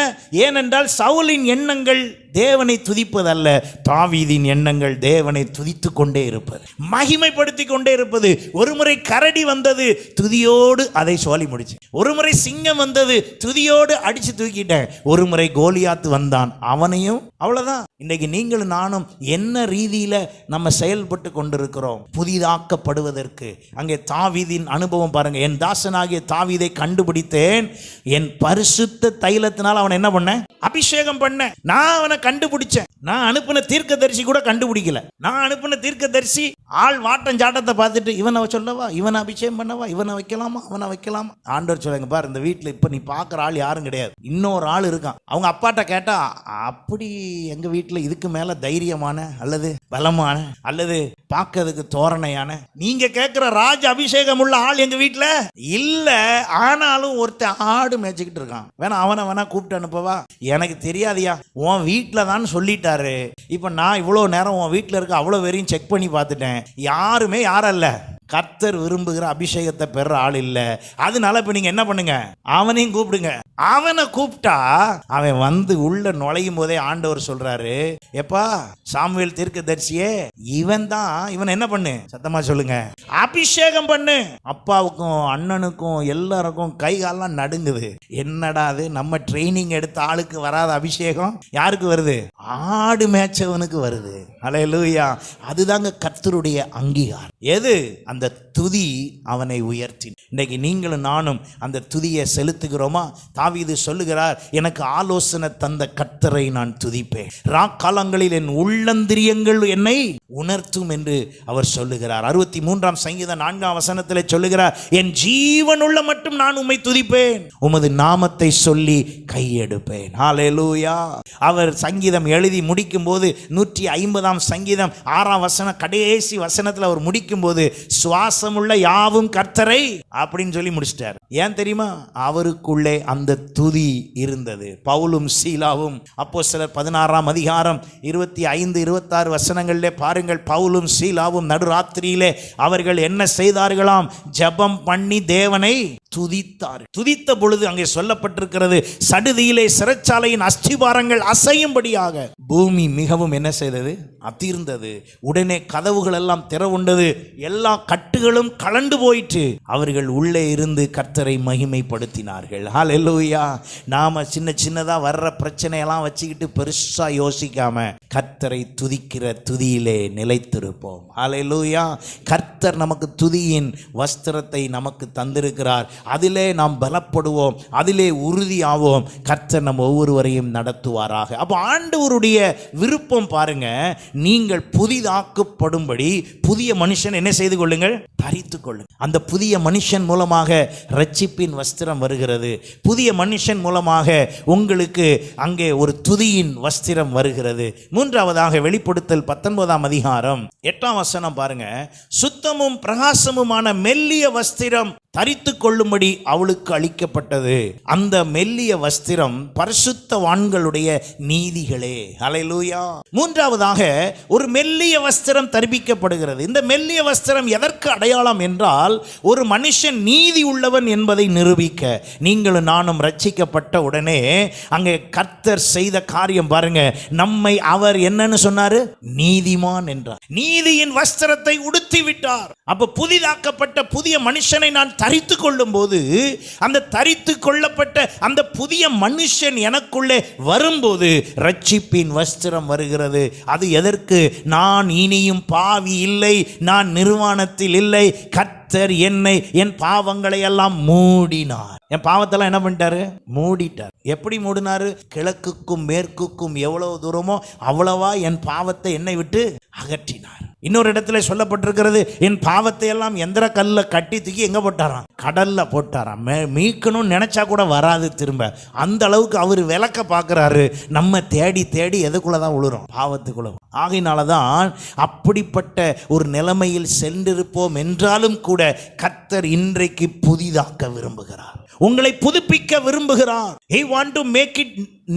ஏனென்றால் சவுலின் எண்ணங்கள் தேவனை துதிப்பதல்ல, தாவீதின் எண்ணங்கள் தேவனை துதித்து கொண்டே இருப்பது, மகிமைப்படுத்தி கொண்டே இருப்பது. ஒருமுறை கரடி வந்தது, துதியோடு அதை சோலி முடிச்சு. ஒருமுறை சிங்கம் வந்தது, துதியோடு அடிச்சு தூக்கிட்டேன். ஒருமுறை கோலியாத்து வந்தான், அவனையும் அவ்வளவுதான். இன்னைக்கு நீங்களும் நானும் என்ன ரீதியில நம்ம செயல்பட்டு கொண்டிருக்கிறோம் புதிதாக்கப்படுவதற்கு. அங்கே தாவீதின் அனுபவம் பாருங்க. என் தாசனாகிய தாவீதை கண்டுபிடித்தேன், என் பரிசுத்த தைலத்தினால் அவனை என்ன பண்ணேன், அபிஷேகம் பண்ணேன். நான் அவனை கண்டுபிடிச்சேன். நான் அனுப்பின தீர்க்கதரிசி கூட கண்டுபிடிக்கல. நான் அனுப்பின தீர்க்கதரிசி ஆள் வாட்டம் சாட்டத்தை பார்த்துட்டு இவனை சொல்லவா, இவனை அபிஷேகம் பண்ணவா, இவனை வைக்கலாமா, அவனை வைக்கலாமா. ஆண்டவர் சொல்லுங்க பாரு, இந்த வீட்டில் இப்ப நீ பார்க்குற ஆள் யாரும் கிடையாது, இன்னொரு ஆள் இருக்கான். அவங்க அப்பாட்ட கேட்டா, அப்படி எங்க வீட்டில் இதுக்கு மேல தைரியமான அல்லது பலமான அல்லது பார்க்கறதுக்கு தோரணையான நீங்க கேட்கிற ராஜ அபிஷேகம் உள்ள ஆள் எங்க வீட்டில் இல்ல. ஆனாலும் ஒருத்தன் ஆடு மேய்ச்சிக்கிட்டு இருக்கான், வேணா அவனை வேணா கூப்பிட்டு அனுப்பவா. எனக்கு தெரியாதியா, உன் வீட்டில் தான் சொல்லிட்டாரு. இப்போ நான் இவ்வளோ நேரம் உன் வீட்டில் இருக்க அவ்வளோ பேரையும் செக் பண்ணி பார்த்துட்டேன், யாருமே யாரல்ல கர்த்தர் விரும்புகிற அபிஷேகத்தை பெற ஆள் இல்ல. அதனால இப்ப நீங்க என்ன பண்ணுங்க, அவனையும் கூப்பிடுங்க. அவனை கூப்பிட்டா அவன் வந்து உள்ள நுழையும் போதே ஆண்டவர் சொல்றாரு, எப்பா சாமுவேல் தீர்க்கதரிசியே, இவன் என்ன பண்ணு, சத்தமா சொல்லுங்க, அபிஷேகம் பண்ணு. அப்பாவுக்கும் அண்ணனுக்கும் எல்லாருக்கும் கை காலெல்லாம் நடுங்குது. என்னடா அது, நம்ம ட்ரைனிங் எடுத்த ஆளுக்கு வராத அபிஷேகம் யாருக்கு வருது? ஆடு மேய்ச்சவனுக்கு வருது. அல்லேலூயா. அதுதாங்க கர்த்தருடைய அங்கீகாரம். எது? அந்த துதி அவனை உயர்த்தி. இன்னைக்கு நீங்களும் நானும் அந்த துதியை செலுத்துகிறோமா? தாவீது சொல்லுகிறார், எனக்கு ஆலோசனை தந்த கர்த்தரை நான் துதிப்பேன், ராக்காலங்களில் என் உள்ளந்திரியங்கள் என்னை உணர்த்தும் என்று அவர் சொல்லுகிறார். 63ஆம் சங்கீதம் 4ஆம் வசனத்தில் சொல்லுகிறார், என் ஜீவனுள்ள மட்டும் நான் உம்மை துதிப்பேன், உமது நாமத்தை சொல்லி கையெடுப்பேன். ஹல்லேலூயா. அவர் சங்கீதம் எழுதி முடிக்கும் போது 150ஆம் சங்கீதம் 6ஆம் வசனம் கடைசி வசனத்தில் அவர் முடிக்கும் போது, சுவாசமுள்ள யாவும் கர்த்தரை அப்படின்னு சொல்லி முடிச்சிட்டார். ஏன் தெரியுமா? அவருக்குள்ளே அந்த துதி இருந்தது. பவுலும் சீலாவும் அப்போஸ்தலர் 16ஆம் அதிகாரம் 25 26 வசனங்களிலே பாருங்கள். பவுலும் சீலாவும் நடுராத்திரியிலே அவர்கள் என்ன செய்தார்களாம்? ஜெபம் பண்ணி தேவனை துதித்தார். துதித்த பொழுது அங்கே சொல்லப்பட்டிருக்கிறது, சடுதியிலே சிறைச்சாலையின் அஸ்திபாரங்கள் அசையும்படியாக பூமி மிகவும் என்ன செய்தது? அதிர்ந்தது. உடனே கதவுகள் எல்லாம் திறவுண்டது, எல்லா கட்டுகளும் கலண்டு போயிற்று. அவர்கள் உள்ளே இருந்து கர்த்தரை மகிமைப்படுத்தினார்கள். ஹல்லேலூயா. நாம சின்ன சின்னதா வர்ற பிரச்சனையெல்லாம் வச்சுக்கிட்டு பெருசா யோசிக்காம கர்த்தரை துதிக்கிற துதியிலே நிலைத்திருப்போம். ஹல்லேலூயா. கர்த்தர் நமக்கு துதியின் வஸ்திரத்தை நமக்கு தந்திருக்கிறார். அதிலே நாம் பலப்படுவோம், அதிலே உறுதியாவோம். கர்த்தர் நம்ம ஒவ்வொருவரையும் நடத்துவாராக. அப்போ ஆண்டவருடைய விருப்பம் பாருங்க, நீங்கள் புதிதாக்கப்படும்படி புதிய மனுஷன் என்ன செய்து கொள்ளுங்கள்? தரித்து கொள்ளுங்கள். அந்த புதிய மனுஷன் மூலமாக ரட்சிப்பின் வஸ்திரம் வருகிறது. புதிய மனுஷன் மூலமாக உங்களுக்கு அங்கே ஒரு துதியின் வஸ்திரம் வருகிறது. மூன்றாவதாக வெளிப்படுத்தல் 19ஆம் அதிகாரம் 8ஆம் வசனம் பாருங்க, சுத்தமும் பிரகாசமுமான மெல்லிய வஸ்திரம் தரித்து கொள்ளும்படி அவளுக்கு அளிக்கப்பட்டது. அந்த மெல்லிய வஸ்திரம் பரிசுத்தவான்களுடைய நீதிகளே. ஹல்லேலூயா. மூன்றாவதாக ஒரு மெல்லிய வஸ்திரம் தரிப்பிக்கப்படுகிறது. இந்த மெல்லிய வஸ்திரம் எதற்கு அடையாளம் என்றால், ஒரு மனுஷன் நீதி உள்ளவன் என்பதை நிரூபிக்க. நீங்களும் நானும் ரட்சிக்கப்பட்ட உடனே அங்கே கர்த்தர் செய்த காரியம் பாருங்க, நம்மை அவர் என்னன்னு சொன்னாரு? நீதிமான் என்றார். நீதியின் வஸ்திரத்தை உடுத்தி விட்டார். அப்ப புதிதாக்கப்பட்ட புதிய மனுஷனை நான் தரித்து கொள்ளும் போது, அந்த தரித்து கொள்ளப்பட்ட அந்த புதிய மனுஷன் எனக்குள்ளே வரும்போது ரட்சிப்பின் வஸ்திரம் வருகிறது. அது எதற்கு? நான் இனியும் பாவி இல்லை, நான் நிர்வாணத்தில் இல்லை. கர்த்தர் என்னை, என் பாவங்களை எல்லாம் மூடினார். என் பாவத்தெல்லாம் என்ன பண்ணிட்டாரு? மூடிட்டார். எப்படி மூடினாரு? கிழக்குக்கும் மேற்குக்கும் எவ்வளவு தூரமோ அவ்வளவா என் பாவத்தை என்னை விட்டு அகற்றினார். இன்னொரு இடத்துல சொல்லப்பட்டிருக்கிறது, என் பாவத்தை எல்லாம் எந்திர கல்ல கட்டி தூக்கி எங்க போட்டாராம்? கடல்ல போட்டாராம். மீட்கணும்னு நினைச்சா கூட வராது திரும்ப. அந்த அளவுக்கு அவர் விளக்க பார்க்கிறாரு. நம்ம தேடி தேடி எதுக்குள்ளதான் விழுறோம்? பாவத்துக்குள்ள. ஆகையினாலதான் அப்படிப்பட்ட ஒரு நிலைமையில் சென்றிருப்போம் என்றாலும் கூட கர்த்தர் இன்றைக்கு புதிதாக்க விரும்புகிறார். உங்களை புதுப்பிக்க விரும்புகிறார். He want to make it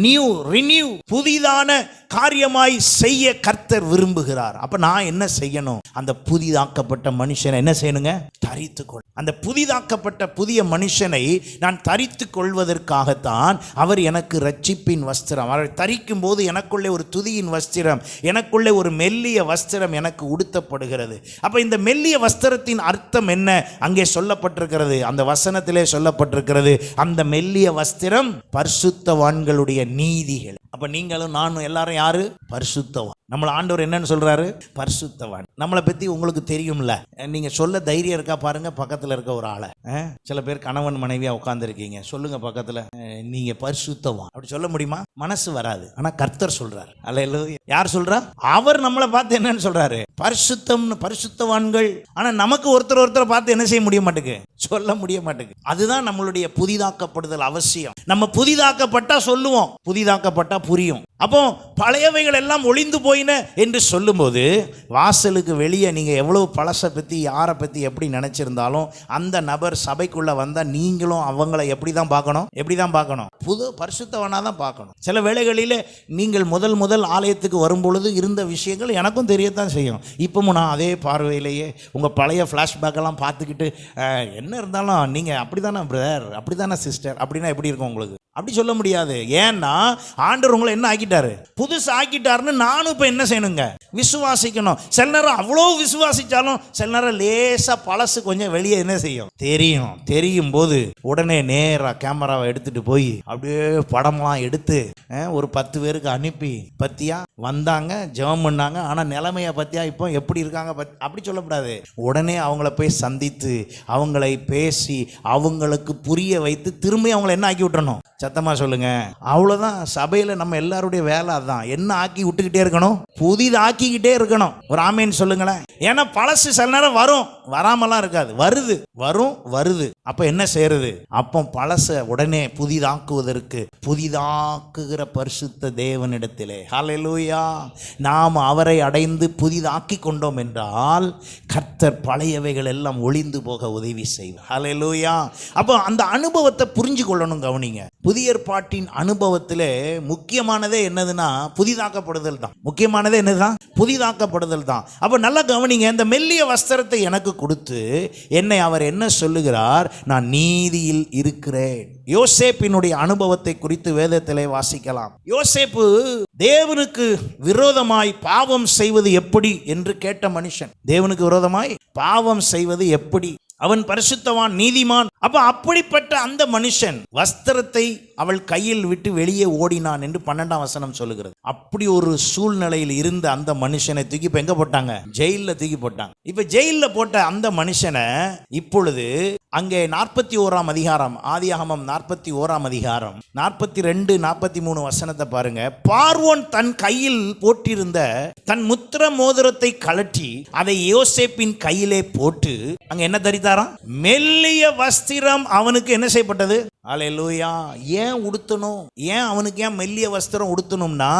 new, renew. புதிதான காரியமாய் செய்ய கர்த்தர் விரும்புகிறார். அப்ப நான் என்ன செய்யணும்? அந்த புதிதாக்கப்பட்ட மனுஷனை என்ன செய்யணுங்க? தரித்து கொள். அந்த புதிதாக்கப்பட்ட புதிய மனுஷனை நான் தரித்து கொள்வதற்காகத்தான் அவர் எனக்கு ரட்சிப்பின் வஸ்திரம், அவரை தரிக்கும் போது எனக்குள்ளே ஒரு துதியின் வஸ்திரம், எனக்குள்ளே ஒரு மெல்லிய வஸ்திரம் எனக்கு உடுத்தப்படுகிறது. அப்ப இந்த மெல்லிய வஸ்திரத்தின் அர்த்தம் என்ன? அங்கே சொல்லப்பட்டிருக்கிறது, அந்த வசனத்திலே சொல்லப்பட்டிருக்கிறது, அந்த மெல்லிய வஸ்திரம் பரிசுத்தவான்களுடைய நீதிகள். அப்ப நீங்களும் நானும் எல்லாரும் யாரு? பரிசுத்தவான். நம்மள ஆண்டவர் என்னன்னு சொல்றாரு? பரிசுத்தவான். நம்மளை பத்தி உங்களுக்கு தெரியும்ல. நீங்க சொல்ல தைரியம் இருக்கா பாருங்க பக்கத்துல இருக்க ஒரு ஆளை. சில பேர் கணவன் மனைவியா உட்கார்ந்து இருக்கீங்க, சொல்லுங்க பக்கத்துல, நீங்க பரிசுத்தவான். அப்படி சொல்ல முடியுமா? மனசு வராது. ஆனா கர்த்தர் சொல்றாரு. அல்லேலூயா. யார் சொல்றா? அவர் நம்மளை பார்த்து என்னன்னு சொல்றாரு? பரிசுத்தம்னு, பரிசுத்தவான்கள். ஆனா நமக்கு ஒருத்தரை பார்த்து என்ன செய்ய முடிய மாட்டேங்குது? சொல்ல முடிய மாட்டேங்குது. அதுதான் நம்மளுடைய புதிதாக்கப்படுதல் அவசியம். நம்ம புதிதாக்கப்பட்டா சொல்லுவோம், புதிதாக்கப்பட்டா புரியும். அப்போ பழையவைகள் எல்லாம் ஒளிந்து போயின என்று சொல்லும்போது வாசலுக்கு வெளியே நீங்க எவ்வளவு பழசை பத்தி யாரை பத்தி எப்படி நினைச்சிருந்தாலும் அந்த நபர் சபைக்குள்ள வந்தா நீங்களும் அவங்கள எப்படி தான் பார்க்கணும்? புது பரிசுத்தவனா தான் பார்க்கணும். சில வேளைகளிலே நீங்கள் முதல் ஆலயத்துக்கு வரும்பொழுது இருந்த விஷயங்கள் எனக்கும் தெரியத்தான் செய்யும். இப்பவும் நான் அதே பார்வையிலேயே உங்க பழைய ஃப்ளாஷ்பேக் எல்லாம் பார்த்துக்கிட்டு என்ன இருந்தாலும் நீங்க அப்படிதானே பிரதர், அப்படிதானே சிஸ்டர், அப்படின்னா எப்படி இருக்கும் உங்களுக்கு? அப்படி சொல்ல முடியாது. ஏன்னா ஆண்டவர் உங்களை என்ன ஆக்கிட்டாரு? புதுசு ஆக்கிட்டாருன்னு நானும் இப்போ என்ன செய்யணுங்க? விசுவாசிக்கணும். சில நேரம் அவ்வளோ விசுவாசிச்சாலும் சில நேரம் லேசா பழசு கொஞ்சம் வெளியே என்ன செய்யும்? தெரியும் போது உடனே நேராக கேமராவை எடுத்துட்டு போய் அப்படியே படம்லாம் எடுத்து ஒரு 10 பேருக்கு அனுப்பி, பத்தியா வந்தாங்க, ஜெபம் பண்ணாங்க, ஆனால் நிலைமையை பத்தியா இப்போ எப்படி இருக்காங்க அப்படி சொல்லக்கூடாது. உடனே அவங்கள போய் சந்தித்து அவங்களை பேசி அவங்களுக்கு புரிய வைத்து திரும்பி அவங்கள என்ன ஆக்கி விட்டுறணும்? சத்தமா சொல்லுங்க. அவ்வளவுதான். சபையில நம்ம எல்லாருடைய வேலை அதான். என்ன ஆக்கி விட்டுக்கிட்டே இருக்கணும்? புதிதாக்கிக்கிட்டே இருக்கணும். ஒரு ஆமேன் சொல்லுங்களேன். ஏன்னா பழசு சில நேரம் வரும், வராமலாம் இருக்காது, வருது. அப்ப என்ன செய்யறது? அப்போ பழச உடனே புதிதாக்குவதற்கு புதிதாக்குகிற பரிசுத்த தேவனிடத்திலே ஹல்லேலூயா நாம் அவரை அடைந்து புதிதாக்கி கொண்டோம் என்றால் கர்த்தர் பழையவைகள் எல்லாம் ஒளிந்து போக உதவி செய்வார். ஹல்லேலூயா. அப்போ அந்த அனுபவத்தை புரிஞ்சு கொள்ளணும். கவனிங்க, புதிய ஏற்பாட்டின் அனுபவத்திலே முக்கியமானதே என்னதுன்னா புதிதாக்கப்படுதல் தான். முக்கியமானதே என்னதுதான்? புதிதாக்கப்படுதல் தான். அப்ப நல்லா கவனிங்க. இந்த மெல்லிய வஸ்திரத்தை எனக்கு கொடுத்து என்னை அவர் என்ன சொல்லுகிறார்? நான் நீதியில் இருக்கிறேன். யோசேப்பினுடைய அனுபவத்தை குறித்து வேதத்திலே வாசிக்கலாம். யோசேப்பு தேவனுக்கு விரோதமாய் பாவம் செய்வது எப்படி என்று கேட்ட மனுஷன். தேவனுக்கு விரோதமாய் பாவம் செய்வது எப்படி? அவன் பரிசுத்தவான், நீதிமான். அப்ப அப்படிப்பட்ட அந்த மனுஷன் வஸ்திரத்தை அவள் கையில் விட்டு வெளியே ஓடினான் என்று 12ஆம் வசனம் சொல்லுகிறது. அப்படி ஒரு சூழ்நிலையில் இருந்த அந்த மனுஷனை தூக்கி இப்ப எங்க போட்டாங்க? ஜெயில தூக்கி போட்டாங்க. இப்ப ஜெயில போட்ட அந்த மனுஷனை இப்பொழுது அங்கே 41ஆம் அதிகாரம், ஆதியாகமம் 41ஆம் அதிகாரம் 42, 43 வசனத்தை பாருங்க. பார்வோன் தன் கையில் போட்டிருந்த தன் முத்திர மோதிரத்தை கழற்றி அதை யோசேப்பின் கையிலே போட்டு அங்க என்ன தரித்தாராம்? மெல்லிய வஸ்திரம் அவனுக்கு என்ன செய்யப்பட்டது? அல்லேலூயா. ஏன் உடுத்தணும்? ஏன் அவனுக்கு ஏன் மெல்லிய வஸ்திரம் உடுத்தணும்னா,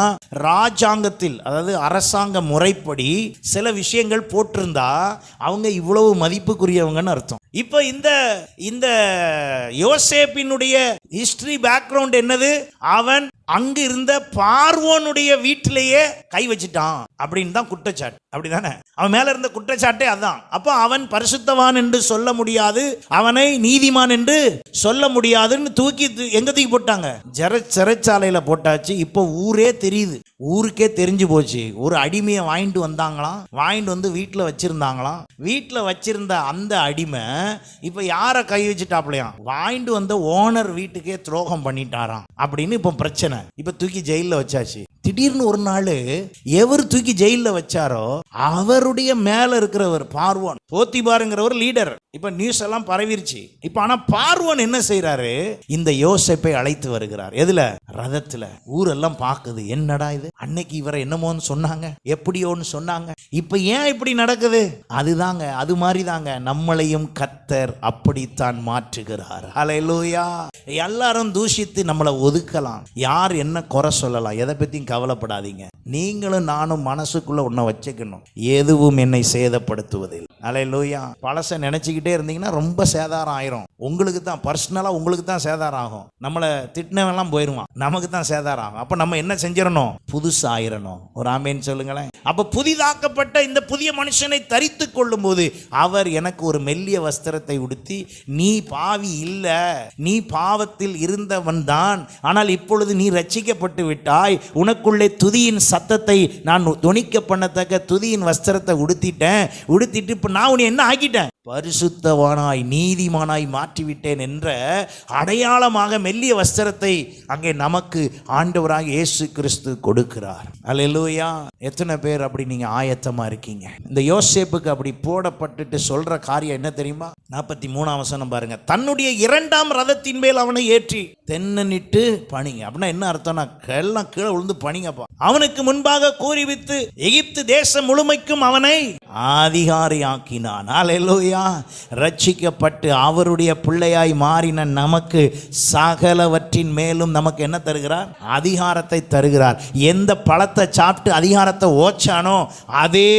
ராஜாங்கத்தில் அதாவது அரசாங்க முறைப்படி சில விஷயங்கள் போட்டிருந்தா அவங்க இவ்வளவு மதிப்புக்குரியவங்கன்னு அர்த்தம். இப்ப இந்த யோசேப்பினுடைய ஹிஸ்டரி பேக்ரவுண்ட் என்னது? அவன் அங்கு இருந்த பார்வோனுடைய வீட்டிலேயே கை வச்சிட்டான் அப்படின்னு தான் குற்றச்சாட்டு. அப்படிதானே? அவன் மேல இருந்த குற்றச்சாட்டே அதான். அப்ப அவன் பரிசுத்தவான் என்று சொல்ல முடியாது, அவனை நீதிமான் என்று சொல்ல முடியாதுன்னு தூக்கி எங்க தூக்கி போட்டாங்க? சிறைச்சாலையில போட்டாச்சு. இப்போ ஊரே தெரியுது, ஊருக்கே தெரிஞ்சு போச்சு. ஒரு அடிமையை வாங்கிட்டு வந்தாங்களாம், வாங்கிட்டு வந்து வீட்டில் வச்சிருந்தாங்களாம். வீட்டில் வச்சிருந்த அந்த அடிமை இப்ப யாரை கை வச்சுட்டாப்லையாம்? வாங்கிட்டு வந்த ஓனர் வீட்டுக்கே துரோகம் பண்ணிட்டாராம் அப்படின்னு இப்போ பிரச்சனை. இப்ப தூக்கி ஜெயில வச்சாச்சு. திடீர்னு ஒரு நாள் எவர் தூக்கி ஜெயில வச்சாரோ அவருடைய மேல இருக்கிறவர் பார்வோன், போத்திபாருங்கிறவர் லீடர். இப்ப நியூஸ் எல்லாம் பரவிருச்சு. இப்ப ஆனா பார்வோன் என்ன செய்யறாரு? இந்த யோசேப்பை அழைத்து வருகிறார். எதுல? ரதத்துல. ஊரெல்லாம் பாக்குது, என்னடா இது, அன்னைக்கு இவரை என்னமோன்னு சொன்னாங்க, எப்படியோன்னு சொன்னாங்க, இப்ப ஏன் இப்படி நடக்குது? அதுதாங்க, அது மாதிரி தாங்க நம்மளையும் கர்த்தர் அப்படித்தான் மாற்றுகிறார். ஹல்லேலூயா. எல்லாரும் தூஷித்து நம்மளை ஒதுக்கலாம், யார் என்ன குறை சொல்லலாம், எதை பத்தியும் கவலைப்படாதீங்க. நீங்களும் நானும் மனசுக்குள்ள ஒன்ன வச்சுக்கணும், எதுவும் என்னை சேதப்படுத்துவதில்லை. ஹல்லேலூயா. பழச நினைச்சுக்கிட்டே இருந்தீங்கன்னா ரொம்ப சேதாரம் ஆயிரும். உங்களுக்கு தான் பர்சனலா உங்களுக்கு தான் சேதாரம் ஆகும். நம்மளை திட்டினவெல்லாம் போயிருவான், நமக்கு தான் சேதாரம் ஆகும். அப்ப நம்ம என்ன செஞ்சிடணும்? புதுசு ஆயிரணும். ஒரு ஆமேன்னு சொல்லுங்களேன். அப்ப புதிதாக்கப்பட்ட இந்த புதிய மனுஷனை தரித்து கொள்ளும் போது அவர் எனக்கு ஒரு மெல்லிய வஸ்திரத்தை உடுத்தி, நீ பாவி இல்ல, நீ பாவத்தில் இருந்தவன் தான், ஆனால் இப்பொழுது நீ ரட்சிக்கப்பட்டு விட்டாய், உனக்குள்ளே துதியின் சத்தத்தை நான் துணிக்க பண்ணத்தக்க துதியின் வஸ்திரத்தை உடுத்திட்டு இப்ப நான் உன்னை என்ன ஆக்கிட்டேன்? பரிசுத்தவானாய் நீதிமானாய் மாற்றிவிட்டேன் என்ற அடையாளமாக மெல்லிய வஸ்திரத்தை அங்கே நமக்கு ஆண்டவராக இயேசு கிறிஸ்து கொடுக்கிறார். அல்லேலூயா. எத்தனை பேர் அப்படி நீங்க ஆயத்தமா இருக்கீங்க? இந்த யோசேப்புக்கு அப்படி போடப்பட்டுட்டு சொல்ற காரியம் என்ன தெரியுமா? 43ஆம் வசனம் பாருங்க. தன்னுடைய 2ஆம் ரதத்தின் மேல் அவனை ஏற்றி தென்னனிட்டு பணிங்க. அப்படின்னா என்ன அர்த்தம்னா, எல்லாம் கீழே விழுந்து பணிங்கப்பா. அவனுக்கு முன்பாக கூறிவித்து எகிப்து தேசம் முழுமைக்கும் அவனை அதிகாரி ஆக்கினான். அல்லேலூயா. அல்லேலூயா. ரட்சிக்கப்பட்டு அவருடைய பிள்ளையாய் மாறின நமக்கு சகலவற்றின் மேலும் நமக்கு என்ன தருகிறார்? அதிகாரத்தை தருகிறார். எந்த பழத்தை சாப்பிட்டு அதிகாரத்தை ஓச்சானோ அதே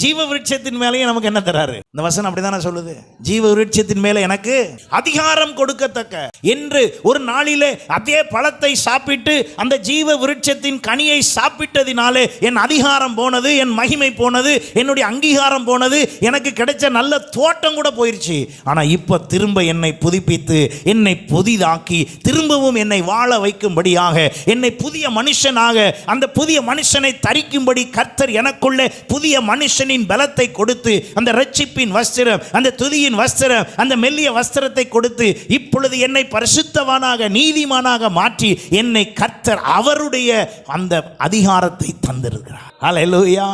ஜீவ விருட்சத்தின் மேலேயும் நமக்கு என்ன தராரு? இந்த வசனம் அப்படிதானே சொல்லுது. ஜீவ விருட்சத்தின் மேலே எனக்கு அதிகாரம் கொடுக்கத்தக்க என்று ஒரு நாளிலே அதே பழத்தை சாப்பிட்டு அந்த ஜீவ விருட்சத்தின் கனியை சாப்பிட்டதினாலே என் அதிகாரம் போனது, என் மகிமை போனது, என்னுடைய அங்கீகாரம் போனது, எனக்கு கிடைச்ச நல்ல தோட்டம் கூட போயிருச்சு. ஆனா இப்ப திரும்ப என்னை புதுப்பித்து என்னை புதிதாக்கி திரும்பவும் என்னை வாழ வைக்கும்படியாக, என்னை புதிய மனுஷனாக, அந்த புதிய மனுஷனை தரிக்கும்படி கர்த்தர் எனக்குள்ளே புதிய மனுஷனின் பலத்தை கொடுத்து, அந்த ரட்சிப்பின் வஸ்திரம், அந்த துதியின் வஸ்திரம், அந்த மெல்லிய வஸ்திரத்தை கொடுத்து இப்பொழுது என்னை பரிசுத்தவானாக நீதிமானாக மாற்றி என்னை கர்த்தர் அவருடைய அந்த அதிகாரத்தை தந்திருக்கிறார். அல்லேலூயா.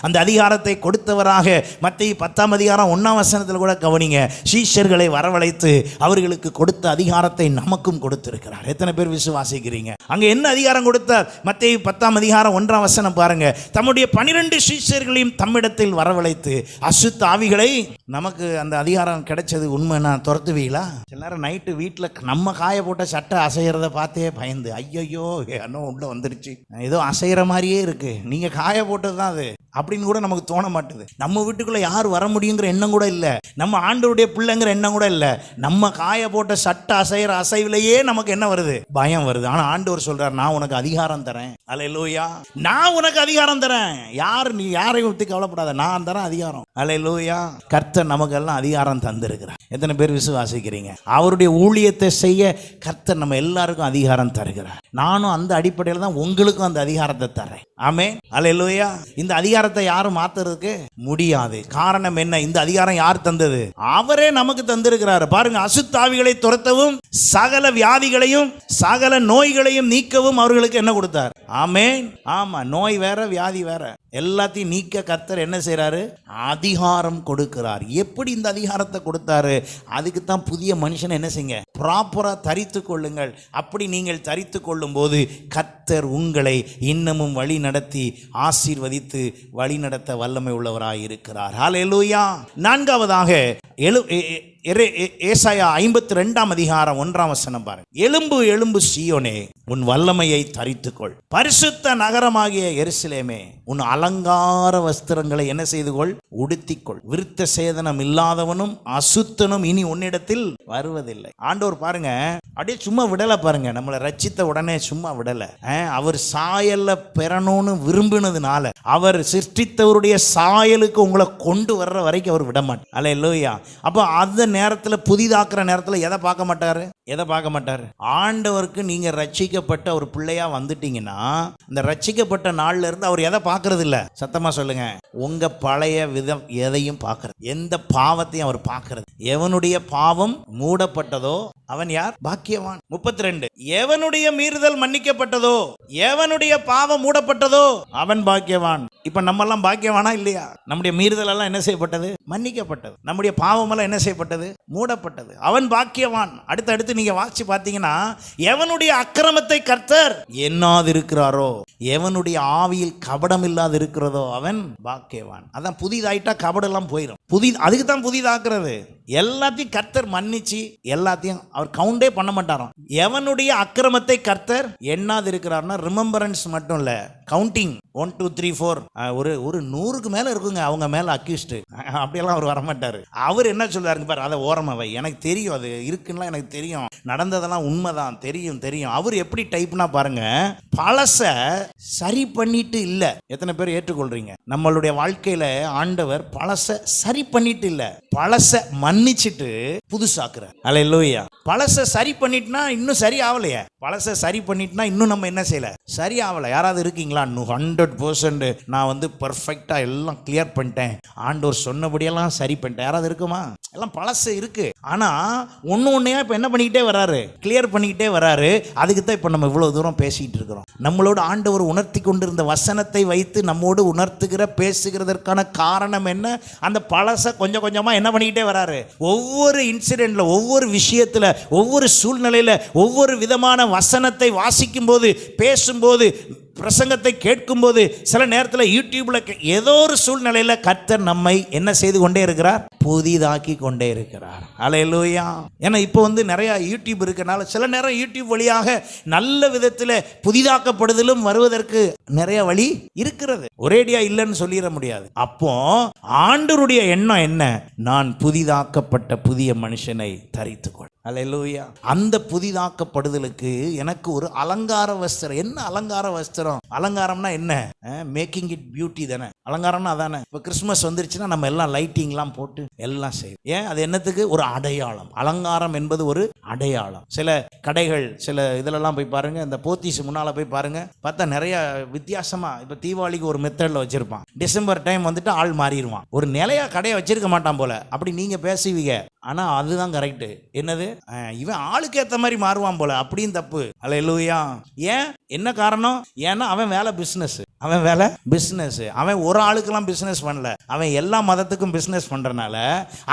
அந்த அதிகாரத்தை கொடுத்தவராக மத்தேயு 10ஆம் அதிகாரம் 1ஆம் வசனத்தில் கூட கவனிங்க, சீஷர்களை வரவழைத்து அவர்களுக்கு கொடுத்த அதிகாரத்தை நமக்கும் கொடுத்திருக்கிறார். எத்தனை பேர் விசுவாசிக்கிறீங்க? அங்க என்ன அதிகாரம் கொடுத்தார்? மத்தேயு 10ஆம் அதிகாரம் 1ஆம் வசனம் பாருங்க. தம்முடைய 12 சீஷர்களையும் தம்மிடத்தில் வரவழைத்து அசுத்த ஆவிகளை, நமக்கு அந்த அதிகாரம் கிடைச்சது உண்மைன்னா துரத்துவீங்களா? எல்லாரும் நைட்டு வீட்டில் நம்ம காய போட்ட சட்டை அசைகிறத பார்த்தே பயந்து, ஐயோ என்ன உள்ள வந்துருச்சு, ஏதோ அசைகிற மாதிரியே இருக்கு, நீங்க காய போட்டது தான் அது அப்படின்னு கூட நமக்கு தோண மாட்டுது. நம்ம வீட்டுக்குள்ள யார் வர முடியுங்கிற எண்ணம் கூட இல்லை, நம்ம ஆண்டவருடைய பிள்ளைங்கிற எண்ணம் கூட இல்லை. நம்ம காய போட்ட சட்டை அசைகிற அசைவிலேயே நமக்கு என்ன வருது? பயம் வருது. ஆனா ஆண்டவர் சொல்றார், நான் உனக்கு அதிகாரம் தரேன். அல்லேலூயா. நான் உனக்கு அதிகாரம் தரேன். யார் நீ யாரையும் பத்தி கவலைப்படாத, நான் தரேன் அதிகாரம். அல்லேலூயா. கர்த்தர் நமக்கு எல்லாம் அதிகாரம் தந்திருக்கிறார். எத்தனை பேர் விசுவாசிக்கிறீங்க? அவருடைய ஊழியத்தை செய்ய கர்த்தர் நம்ம எல்லாருக்கும் அதிகாரம் தருகிறார். நானும் அந்த அடிப்படையில் தான் உங்களுக்கும் அந்த அதிகாரத்தை தரேன். ஆமென். அல்லேலூயா. இந்த அதிகாரத்தை யாரும் மாத்துறதுக்கு முடியாது. காரணம் என்ன? இந்த அதிகாரம் யார் தந்தது? அவரே நமக்கு தந்திருக்கிறார். பாருங்க, அசுத்தாவிகளை துரத்தவும் சகல வியாதிகளையும் சகல நோய்களையும் நீக்கவும் அவர்களுக்கு என்ன கொடுத்தார்? ஆமென். ஆமா, நோய் வேற வியாதி வேற, எல்லாத்தையும் நீக்க கர்த்தர் என்ன செய்றாரு? அதிகாரம் கொடுக்கிறார். எப்படி இந்த அதிகாரத்தை கொடுத்தாரு? அதுக்கு தான் புதிய மனுஷனை என்ன செய்யுங்க? ப்ராப்பரா தரித்து கொள்ளுங்கள். அப்படி நீங்கள் தரித்து கொள்ளும் போது கர்த்தர் உங்களை இன்னமும் வழி நடத்தி ஆசீர்வதித்து வழி நடத்த வல்லமை உள்ளவராய் இருக்கிறார். ஹல்லேலூயா. நான்காவதாக ஏசாயா 52ஆம் அதிகாரம் 1ஆம் வசனம் பாருங்க. எலும்பு எலும்பு சீயோனே, உன் வல்லமையை தரித்துக்கொள். பரிசுத்த நகரமாகிய எருசலேமே, உன் அலங்கார வஸ்திரங்களை என்ன செய்து கொள்? உடுத்திக்கொள். விருத்த சேதனம் இல்லாதவனும் அசுத்தனும் இனி உன்னிடத்தில் வருவதில்லை. ஆண்டவர் பாருங்க, அப்படியே சும்மா விடல பாருங்க. நம்மளை ரட்சித்த உடனே சும்மா விடல. அவர் சாயல்ல பெறணும்னு விரும்பினதுனால, அவர் சிருஷ்டித்தவருடைய சாயலுக்கு உங்களை கொண்டு வர்ற வரைக்கும் அவர் விட மாட்டார். அல்லேலூயா. அப்போ அந்த நேரத்தில் புதிதாக்குற நேரத்தில் எதை பார்க்க மாட்டாரு? எதை பார்க்க மாட்டாரு? ஆண்டவருக்கு நீங்க ரட்சிக்கப்பட்ட ஒரு பிள்ளையா வந்துட்டீங்கன்னா, இந்த ரட்சிக்கப்பட்ட நாள்ல இருந்து அவர் எதை பார்க்கறது இல்ல? சத்தமா சொல்லுங்க. உங்க பழைய விதம் எதையும் பார்க்கறது, எந்த பாவத்தையும் அவர் பார்க்கறது. எவனுடைய பாவம் மூடப்பட்டதோ அவன் யார்? பாக்கியவான். 32. எவனுடைய மீறுதல் மன்னிக்கப்பட்டதோ, எவனுடைய பாவம் மூடப்பட்டதோ அவன் பாக்கியவான். இப்ப நம்ம எல்லாம் பாக்கியவானா இல்லையா? நம்முடைய மீறுதல் எல்லாம் என்ன செய்யப்பட்டது? மன்னிக்கப்பட்டது. நம்முடைய பாவம் எல்லாம் என்ன செய்யப்பட்டது? மூடப்பட்டது. அவன் பாக்கியவான். அடுத்து நீங்க வாசிச்சு பார்த்தீங்கன்னா, எவனுடைய அக்கிரமத்தை கர்த்தர் எண்ணாதிருக்கிறாரோ, எவனுடைய ஆவியில் கபடம் இல்லாது இருக்கிறதோ அவன் பாக்கியவான். அதான் புதிதாயிட்டா கபடம் எல்லாம் போயிடும். அதுக்கு தான் புதிதாக்குறது. எல்லாத்தையும் கர்த்தர் மன்னிச்சு எல்லாத்தையும் அவர் கவுண்டே பண்ண மாட்டாராம். எவனுடைய அக்கிரமத்தை கர்த்தர் எண்ணாது இருக்கிறார்னா, ரிமெம்பரன்ஸ் மட்டும் இல்ல, கவுண்டிங். 1 2 3 4 ஒரு 100க்கு மேல இருக்குங்க அவங்க மேல அக்யூஸ்ட். அப்படியெல்லாம் அவர் வரமாட்டாரு. அவர் என்ன சொல்றாருங்க பாரு, அதை ஓரமா வை, எனக்கு தெரியும் அது இருக்குன்னா, எனக்கு தெரியும், நடந்ததெல்லாம் உண்மைதான், தெரியும். அவர் எப்படி டைப்னா பாருங்க, பழச சரி பண்ணிட்டு இல்ல. எத்தனை பேர் ஏற்றுக்கொள்றீங்க? நம்மளுடைய வாழ்க்கையில ஆண்டவர் பழச சரி பண்ணிட்டு இல்ல, பழச மன்னிச்சுட்டு புதுசாக்குறார். அல்லேலூயா. பழச சரி பண்ணிட்டுனா இன்னும் சரி ஆகலையே. பழச சரி பண்ணிட்டுனா இன்னும் நம்ம என்ன செய்யல? சரி ஆகல. யாராவது இருக்கீங்களா? 100% நான் பெர்ஃபெக்டா எல்லாம் கிளியர் பண்ணிட்டேன், ஆண்டவர் சொன்னபடியெல்லாம் சரி பண்ணிட்டேன். யாராவது இருக்குமா? எல்லாம் பழசு இருக்கு. ஆனா ஒன்னையா இப்ப என்ன பண்ணிக்கிட்டே வராரு? கிளியர் பண்ணிக்கிட்டே வராரு. அதுக்கு தான் இப்ப நம்ம இவ்வளவு தூரம் பேசிட்டு இருக்கிறோம். நம்மளோட ஆண்டவர் உணர்த்தி கொண்டிருந்த வசனத்தை வைத்து நம்மோடு உணர்த்துகிற பேசுகிறதற்கான காரணம் என்ன? அந்த பழச கொஞ்சம் கொஞ்சமா என்ன பண்ணிக்கிட்டே வராரு. ஒவ்வொரு இன்சிடென்ட்ல, ஒவ்வொரு விஷயத்துல, ஒவ்வொரு சூழ்நிலையில, ஒவ்வொரு விதமான வசனத்தை வாசிக்கும் போது, பேசும்போது, பிரசங்கத்தை கேட்கும்போது, சில நேரத்தில் யூடியூப்ல ஏதோ ஒரு சூழ்நிலையில கர்த்தர் நம்மை என்ன செய்து கொண்டே இருக்கிறார்? புதிதாக்கி கொண்டே இருக்கிறார். அல்லேலூயா. ஏன்னா இப்போ நிறைய யூடியூப் இருக்கனால சில நேரம் யூடியூப் வழியாக நல்ல விதத்தில் புதிதாக்கப்படுதலும் வருவதற்கு நிறைய வழி இருக்கிறது. ஒரேடியா இல்லைன்னு சொல்லிட முடியாது. அப்போ ஆண்டவருடைய எண்ணம் என்ன? நான் புதிதாக்கப்பட்ட புதிய மனுஷனை தரித்துக்கொள். அல்லேலூயா. அந்த புதிதாக்கப்படுதலுக்கு எனக்கு ஒரு அலங்கார வஸ்திரம். என்ன அலங்கார வஸ்திரம்? அலங்காரம்னா என்ன? மேக்கிங் இட் பியூட்டி தானே. அலங்காரம்னா அதானே. இப்போ கிறிஸ்மஸ் வந்துருச்சுன்னா நம்ம எல்லாம் லைட்டிங்லாம் போட்டு எல்லாம் செய்யும். ஏன்? அது என்னத்துக்கு? ஒரு அடையாளம். அலங்காரம் என்பது ஒரு அடையாளம். சில கடைகள், சில இதிலெல்லாம் போய் பாருங்க, இந்த போத்தீஸ் முன்னால போய் பாருங்க, பார்த்தா நிறைய வித்தியாசமா. இப்போ தீபாவளிக்கு ஒரு மெத்தடில் வச்சிருப்பான். டிசம்பர் டைம் வந்துட்டு ஆள் மாறிடுவான். ஒரு நிலையா கடையை வச்சிருக்க மாட்டான் போல. அப்படி நீங்க பேசுவீங்க. ஆனா அதுதான் கரெக்ட். என்னது? இவன் ஆளுக்கு ஏற்ற மாதிரி மாறுவான் போல. அப்படியும் தப்பு. அல்லேலூயா. ஏன்? என்ன காரணம்? ஏன்னா அவன் வேலை பிசினஸ். அவன் வேலை பிசினஸ். அவன் ஒரு ஆளுக்கெல்லாம் பிசினஸ் பண்ணல. அவன் எல்லா மதத்துக்கும் பிசினஸ் பண்றனால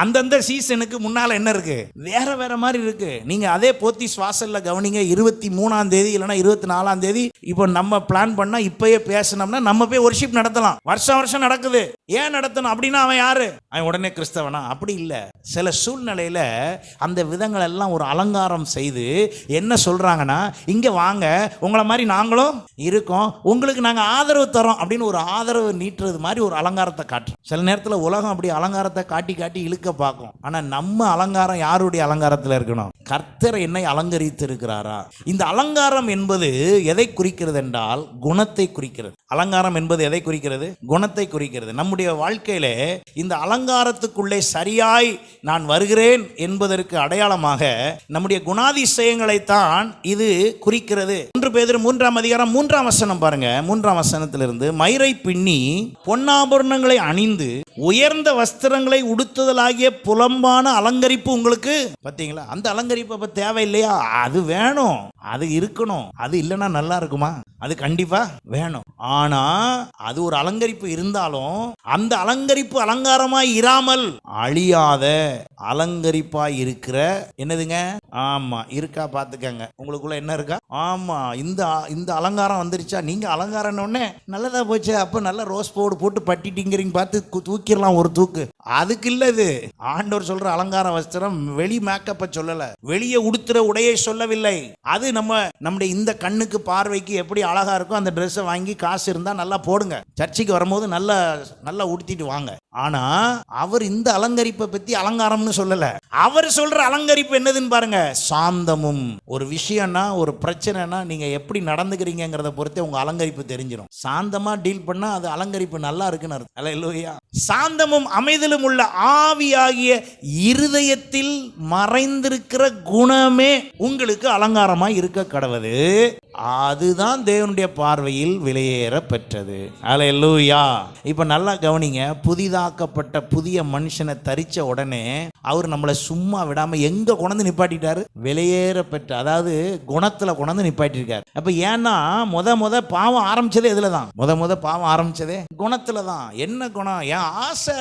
அந்தந்த சீசனுக்கு முன்னால என்ன இருக்கு? வேற வேற மாதிரி இருக்கு. நீங்க அதே போத்தீஸ் வாசல்ல கவனிங்க. 23ஆம் தேதி இல்லைன்னா 24ஆம் தேதி இப்போ நம்ம பிளான் பண்ணா இப்பயே பேசணும்னா நம்ம போய் ஒர்ஷிப் நடத்தலாம். வருஷம் வருஷம் நடக்குது. ஏன் நடத்தணும்? அப்படின்னா அவன் யாரு? அவன் உடனே கிறிஸ்தவனா? அப்படி இல்லை. சில சூழ்நிலையில அந்த விதங்கள் எல்லாம் ஒரு அலங்காரம் செய்து என்ன சொல்றாங்கன்னா, இங்க வாங்க, உங்களை மாதிரி நாங்களும் இருக்கோம், உங்களுக்கு நாங்க ஆதரவு தரோம் அப்படின்னு ஒரு ஆதரவு நீட்டுறது மாதிரி ஒரு அலங்காரத்தை காட்டுறோம். சில நேரத்தில் உலகம் அப்படி அலங்காரத்தை காட்டி காட்டி இழுக்க பார்க்கும். ஆனா நம்ம அலங்காரம் யாருடைய அலங்காரத்தில் இருக்கணும்? கர்த்தர் என்னை அலங்கரித்து இருக்கிறாரா? இந்த அலங்காரம் என்பது எதை குறிக்கிறது என்றால் குணத்தை குறிக்கிறது. அலங்காரம் என்பது எதை குறிக்கிறது? குணத்தை குறிக்கிறது. நம்முடைய வாழ்க்கையிலே இந்த அலங்காரத்துக்குள்ளே சரியாய் நான் வருகிறேன் என்பதற்கு அடையாளமாக நம்முடைய குணாதிசயங்களைத்தான் இது குறிக்கிறது. 1 பேதுரு 3ஆம் அதிகாரம் 3ஆம் வசனம் பாருங்க. 3ஆம் வசனத்திலிருந்து, மயிரை பின்னி பொன்னாபரணங்களை அணிந்து உயர்ந்த வஸ்திரங்களை உடுத்துதலாகிய புலம்பான அலங்கரிப்பு உங்களுக்கு. பார்த்தீங்களா? அந்த அலங்கரிப்பு அப்ப தேவை இல்லையா? அது வேணும், அது இருக்கணும். அது இல்லைன்னா நல்லா இருக்குமா? அது கண்டிப்பா வேணும். ஆனா அது ஒரு அலங்கரிப்பு இருந்தாலும் அந்த அலங்கரிப்பு அலங்காரமாய் இராமல் அழியாத அலங்கரிப்பாய் இருக்கிற என்னதுங்க? ஆமா, இருக்கா பாத்துக்கங்க. உங்களுக்குள்ள என்ன இருக்கா? ஆமா, இந்த அலங்காரம் வந்துருச்சா? நீங்க அலங்காரம் நல்லதா போச்சு. அப்ப நல்ல ரோஸ் பவுடர் போட்டு பட்டிட்டிங்கிறீங்க, பார்த்து தூக்கிடலாம் ஒரு தூக்கு. அதுக்கு இல்ல இது. ஆண்டவர் சொல்ற அலங்கார வஸ்திரம் வெளி மேக்கப்ப சொல்லல, வெளியே உடுத்துற உடையை சொல்லவில்லை. அது நம்முடைய இந்த கண்ணுக்கு பார்வைக்கு எப்படி அழகா இருக்கும் அந்த ட்ரெஸ்ஸை வாங்கி காசு இருந்தா நல்லா போடுங்க, சர்ச்சைக்கு வரும்போது நல்லா உடுத்திட்டு வாங்க. ஆனா அவர் இந்த அலங்கரிப்பை பத்தி அலங்காரம்னு சொல்லல. அவர் சொல்ற அலங்கரிப்பு என்னதுன்னு பாருங்க. சாந்தமும். ஒரு விஷயம்னா, ஒரு பிரச்சனைனா நீங்க எப்படி நடந்துக்கிறீங்கிறத பொறுத்தே உங்க அலங்கரிப்பு தெரிஞ்சிடும். சாந்தமா டீல் பண்ணா அது அலங்கரிப்பு நல்லா இருக்குன்னு அர்த்தம். அல்லேலூயா. சாந்தமும் அமைதலும் உள்ள ஆவியாகிய இருதயத்தில் மறைந்திருக்கிற குணமே உங்களுக்கு அலங்காரமா இருக்க கடவுது. அதுதான் தேவனுடைய பார்வையில் விலையேற பெற்றது. அல்லேலூயா. இப்ப நல்லா கவனிங்க. புதிதாக்கப்பட்ட புதிய மனுஷனை தரிச்ச உடனே அவர் நம்மளை சும்மா விடாம எங்க கொண்டு நிப்பாட்டிட்டாரு? விலையேற பெற்ற, அதாவது குணத்துல கொண்டு நிப்பாட்டிருக்காரு. அப்ப ஏன்னா முத பாவம் ஆரம்பிச்சதே இதுலதான். முத பாவம் ஆரம்பிச்சதே குணத்துல தான். என்ன குணம்? என் ஆசை.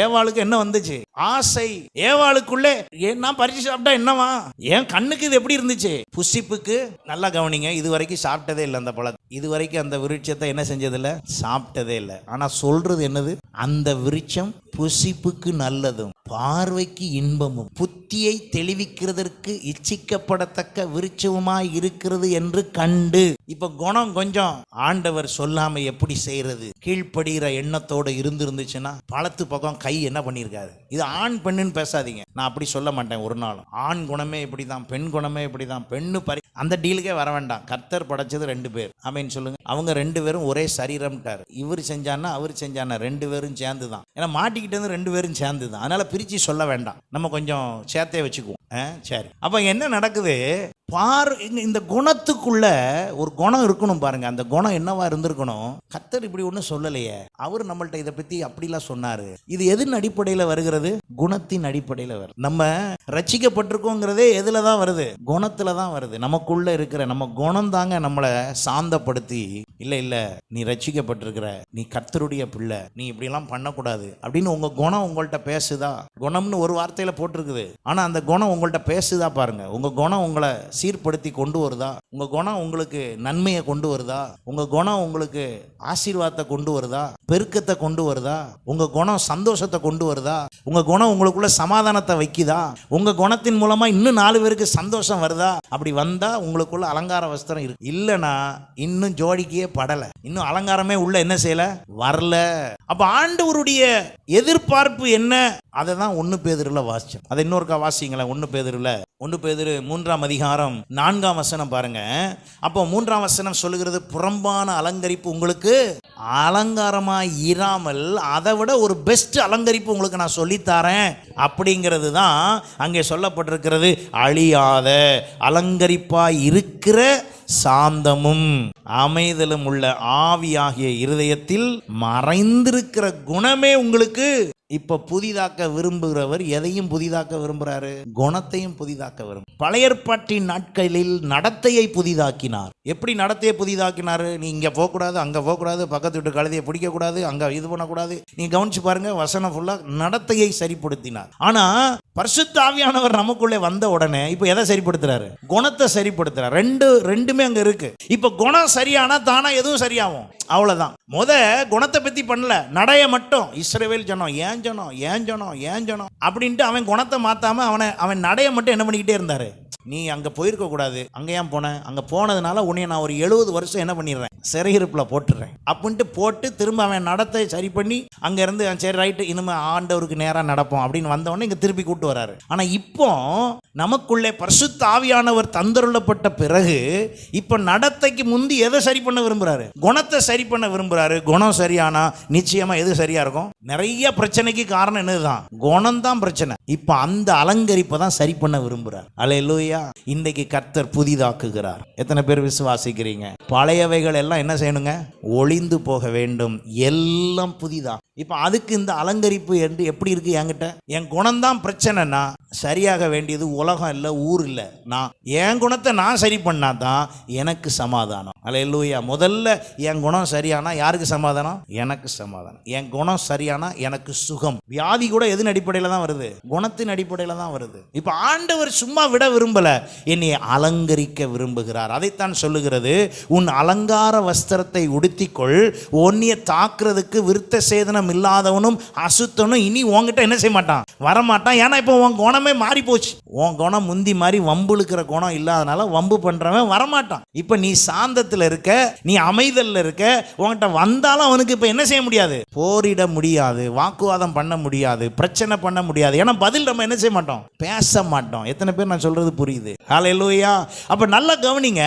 ஏவாளுக்கு என்ன வந்துச்சு? ஆசை. ஏவாளுக்குள்ளே நான் பறிச்சு சாப்பிட்டா என்னவா? என் கண்ணுக்கு இது எப்படி இருந்துச்சு? புசிப்புக்கு. நல்லா கவனிங்க. இது வரைக்கும் சாப்பிட்டதே இல்லை அந்த பழத்தை. இது வரைக்கும் அந்த விருட்சத்தை என்ன செஞ்சதில்லை? சாப்பிட்டதே இல்லை. ஆனா சொல்றது என்னது? அந்த விருட்சம் புசிப்புக்கு நல்லதும் பார்வைக்கு இன்பமும் புத்தியை தெளிவிக்கிறதற்கு இச்சிக்கப்படத்தக்க விருட்சமாய் இருக்கிறது என்று கண்டு. இப்ப குணம் கொஞ்சம் ஆண்டவர் சொல்லாம எப்படி செய்யறது? கீழ்ப்படுகிற எண்ணத்தோடு இருந்துச்சுன்னா பழத்து பக்கம் கை என்ன பண்ணிருக்காரு? இது ஆண் பெண்ணுன்னு பேசாதீங்க. நான் அப்படி சொல்ல மாட்டேன் ஒரு நாள். ஆண் குணமே இப்படிதான், பெண் குணமே இப்படிதான். பெண்ணு அந்த டீலுக்கே வர வேண்டாம். கர்த்தர் படைச்சது 2 பேர். ஆமென் சொல்லுங்க. அவங்க 2 பேரும் ஒரே சரீரம்ட்டார். இவர் செஞ்சானா அவர் செஞ்சானா 2 பேரும் சேர்ந்து தான். ஏன்னா மாட்டிக்கிட்டு 2 பேரும் சேர்ந்து தான். அதனால பிரிச்சு சொல்ல வேண்டாம். நம்ம கொஞ்சம் சேர்த்தே வச்சுக்குவோம். சரி. அப்ப என்ன நடக்குது? இந்த குணத்துக்குள்ள ஒரு குணம் இருக்கணும் பாருங்க. அந்த குணம் என்னவா இருந்திருக்கணும்? கர்த்தர் இப்படி ஒன்றும் சொல்லலையே. அவர் நம்மள்ட்ட இதை பத்தி அப்படிலாம் சொன்னாரு. இது எதன் அடிப்படையில் வருகிறது? குணத்தின் அடிப்படையில் வருது. நம்ம ரட்சிக்கப்பட்டிருக்கோங்கிறதே எதுல தான் வருது? குணத்துல தான் வருது. நமக்குள்ள இருக்கிற நம்ம குணம் தாங்க நம்மளை சாந்தப்படுத்தி, இல்ல நீ ரட்சிக்கப்பட்டிருக்கிற, நீ கர்த்தருடைய பிள்ளை, நீ இப்படிலாம் பண்ணக்கூடாது அப்படின்னு உங்க குணம் உங்கள்கிட்ட பேசுதா? குணம்னு ஒரு வார்த்தையில போட்டிருக்குது. ஆனா அந்த குணம் உங்கள்கிட்ட பேசுதா பாருங்க. உங்க குணம் உங்களை சீர்படுத்தி கொண்டு வருதா? உங்க குணம் உங்களுக்கு நன்மையை கொண்டு வருதா? உங்க குணம் உங்களுக்கு ஆசீர்வாதத்தை கொண்டு வருதா? பெருக்கத்தை கொண்டு வருதா? உங்க குணம் சந்தோஷத்தை கொண்டு வருதா? உங்க குணம் உங்களுக்குள்ள சமாதானத்தை வைக்குதா? உங்க குணத்தின் மூலமா இன்னும் 4 பேருக்கு சந்தோஷம் வருதா? அப்படி வந்தா உங்களுக்குள்ள அலங்கார வஸ்திரம் இருக்கு. இல்லைன்னா இன்னும் ஜோடிக்கையே படல, இன்னும் அலங்காரமே உள்ள என்ன செய்யல, வரல. அப்ப ஆண்டவருடைய எதிர்பார்ப்பு என்ன? அதை தான் 1 பேதுருல வாசிச்சோம். அதை இன்னொருக்கா வாசிங்களேன். 1 பேதுருல 1 பேதுரு 3ஆம் அதிகாரம் 4ஆம் வசனம் பாருங்க. அப்போ 3ஆம் வசனம் சொல்லுகிறது, புறம்பான அலங்கரிப்பு உங்களுக்கு அலங்காரமா இராமல் அதை விட ஒரு பெஸ்ட் அலங்கரிப்பு உங்களுக்கு நான் சொல்லித்தரேன் அப்படிங்கிறது தான் அங்கே சொல்லப்பட்டிருக்கிறது. அழியாத அலங்கரிப்பாய் இருக்கிற சாந்தமும் அமைதலும் உள்ள ஆவியாகிய இருதயத்தில் மறைந்திருக்கிற குணமே உங்களுக்கு. இப்ப புதிதாக்க விரும்புகிறவர் எதையும் புதிதாக்க விரும்புறாரு? குணத்தையும் புதிதாக்க விரும்பும். பழைய ஏற்பாட்டின் நாட்களில் நடத்தையை புதிதாக்கினார். எப்படி நடத்தையை புதிதாக்கினாரு? நீ இங்க போகக்கூடாது, அங்க போகக்கூடாது, பக்கத்து வீட்டு கழுதையை பிடிக்க கூடாது, அங்க இது பண்ணக்கூடாது. நீ கவனிச்சு பாருங்க, வசனம் ஃபுல்லா நடத்தையை சரிப்படுத்தினார். ஆனா பரிசுத்த ஆவியானவர் நமக்குள்ளே வந்த உடனே இப்ப எதை சரிப்படுத்துறாரு? குணத்தை சரிப்படுத்துறாரு. ரெண்டுமே அங்க இருக்கு. இப்ப குணம் சரியானா தானா எதுவும் சரியாகும். அவ்வளவுதான். குணத்தை பத்தி பண்ணல, நடைய மட்டும். இஸ்ரவேல் ஜனம் ஏன் ஜனம் அப்படின்ட்டு அவன் குணத்தை மாத்தாம அவன் நடைய மட்டும் என்ன பண்ணிக்கிட்டே இருந்தாரு? நீ அங்க போயிருக்க கூடாது, அங்க ஏன் போன? அங்க போனதுனால உன்னை நான் ஒரு 70 வருஷம் என்ன பண்ணிடுறேன், சிறையிருப்புல போட்டுறேன் அப்படின்ட்டு போட்டு திரும்ப அவன் நடத்தை சரி பண்ணி அங்க இருந்து சரி ரைட்டு இனிமே ஆண்டவருக்கு நேரா நடப்போம் அப்படின்னு வந்தவொடனே இங்க திருப்பி கூட்டு வராரு. ஆனா இப்போ நமக்குள்ளே பரிசுத்த ஆவியானவர் தந்தருளப்பட்ட பிறகு இப்ப நடத்தைக்கு முந்தி எதை சரி பண்ண விரும்புறாரு? குணத்தை சரி பண்ண விரும்புறாரு. குணம் சரியானா நிச்சயமா எது சரியா இருக்கும்? நிறைய பிரச்சனைக்கு காரணம் என்னதுதான்? குணம் தான் பிரச்சனை. இப்ப அந்த அலங்கரிப்பை தான் சரி பண்ண விரும்புறார். அல்லேலூயா. இன்றைக்கு கர்த்தர் புதிதாக்குகிறார். எத்தனை பேர் விசுவாசிக்கிறீங்க? பழையவைகள் எல்லாம் என்ன செய்யணுங்க? ஒளிந்து போக வேண்டும், எல்லாம் புதிதா. இப்ப அதுக்கு இந்த அலங்கரிப்பு என்று எப்படி இருக்கு? என்கிட்ட என் குணம் தான் பிரச்சனைனா சரியாக வேண்டியது உலகம் இல்லை, ஊர் இல்லை. நான் என் குணத்தை நான் சரி பண்ணாதான் எனக்கு சமாதானம். அல்லேலூயா. முதல்ல என் குணம் சரியானா யாருக்கு சமாதானம்? எனக்கு சமாதானம். என் குணம் சரியானா எனக்கு சுகம். வியாதி கூட எதன் அடிப்படையில் தான் வருது? குணத்தின் அடிப்படையில் தான் வருது. இப்ப ஆண்டவர் சும்மா விட விரும்பல, என்னை அலங்கரிக்க விரும்புகிறார். அதைத்தான் சொல்லுகிறது, உன் அலங்கார வஸ்திரத்தை உடுத்திக்கொள், ஒன்னிய தாக்குறதுக்கு விருத்த சேதனம் இல்லாதவனும் அசுத்தனும் இனி உன்கிட்ட என்ன செய்ய மாட்டான், வரமாட்டான். ஏன்னா இப்போ உன் குணமே மாறி போச்சு. உன் குணம் முந்தி மாதிரி வம்புழுக்கிற குணம் இல்லாதனால வம்பு பண்றவன் வரமாட்டான். இப்ப நீ சாந்தத்துல இருக்க, நீ அமைதல்ல இருக்க. உன்கிட்ட வந்தாலும் அவனுக்கு இப்ப என்ன செய்ய முடியாது? போரிட முடியாது, வாக்குவாதம் பண்ண முடியாது, பிரச்சனை பண்ண முடியாது. ஏன்னா பதில் நம்ம என்ன செய்ய மாட்டோம், பேச மாட்டோம். எத்தனை பேர் நான் சொல்றது புரியுது? ஹல்லேலூயா. அப்ப நல்லா கவனிங்க,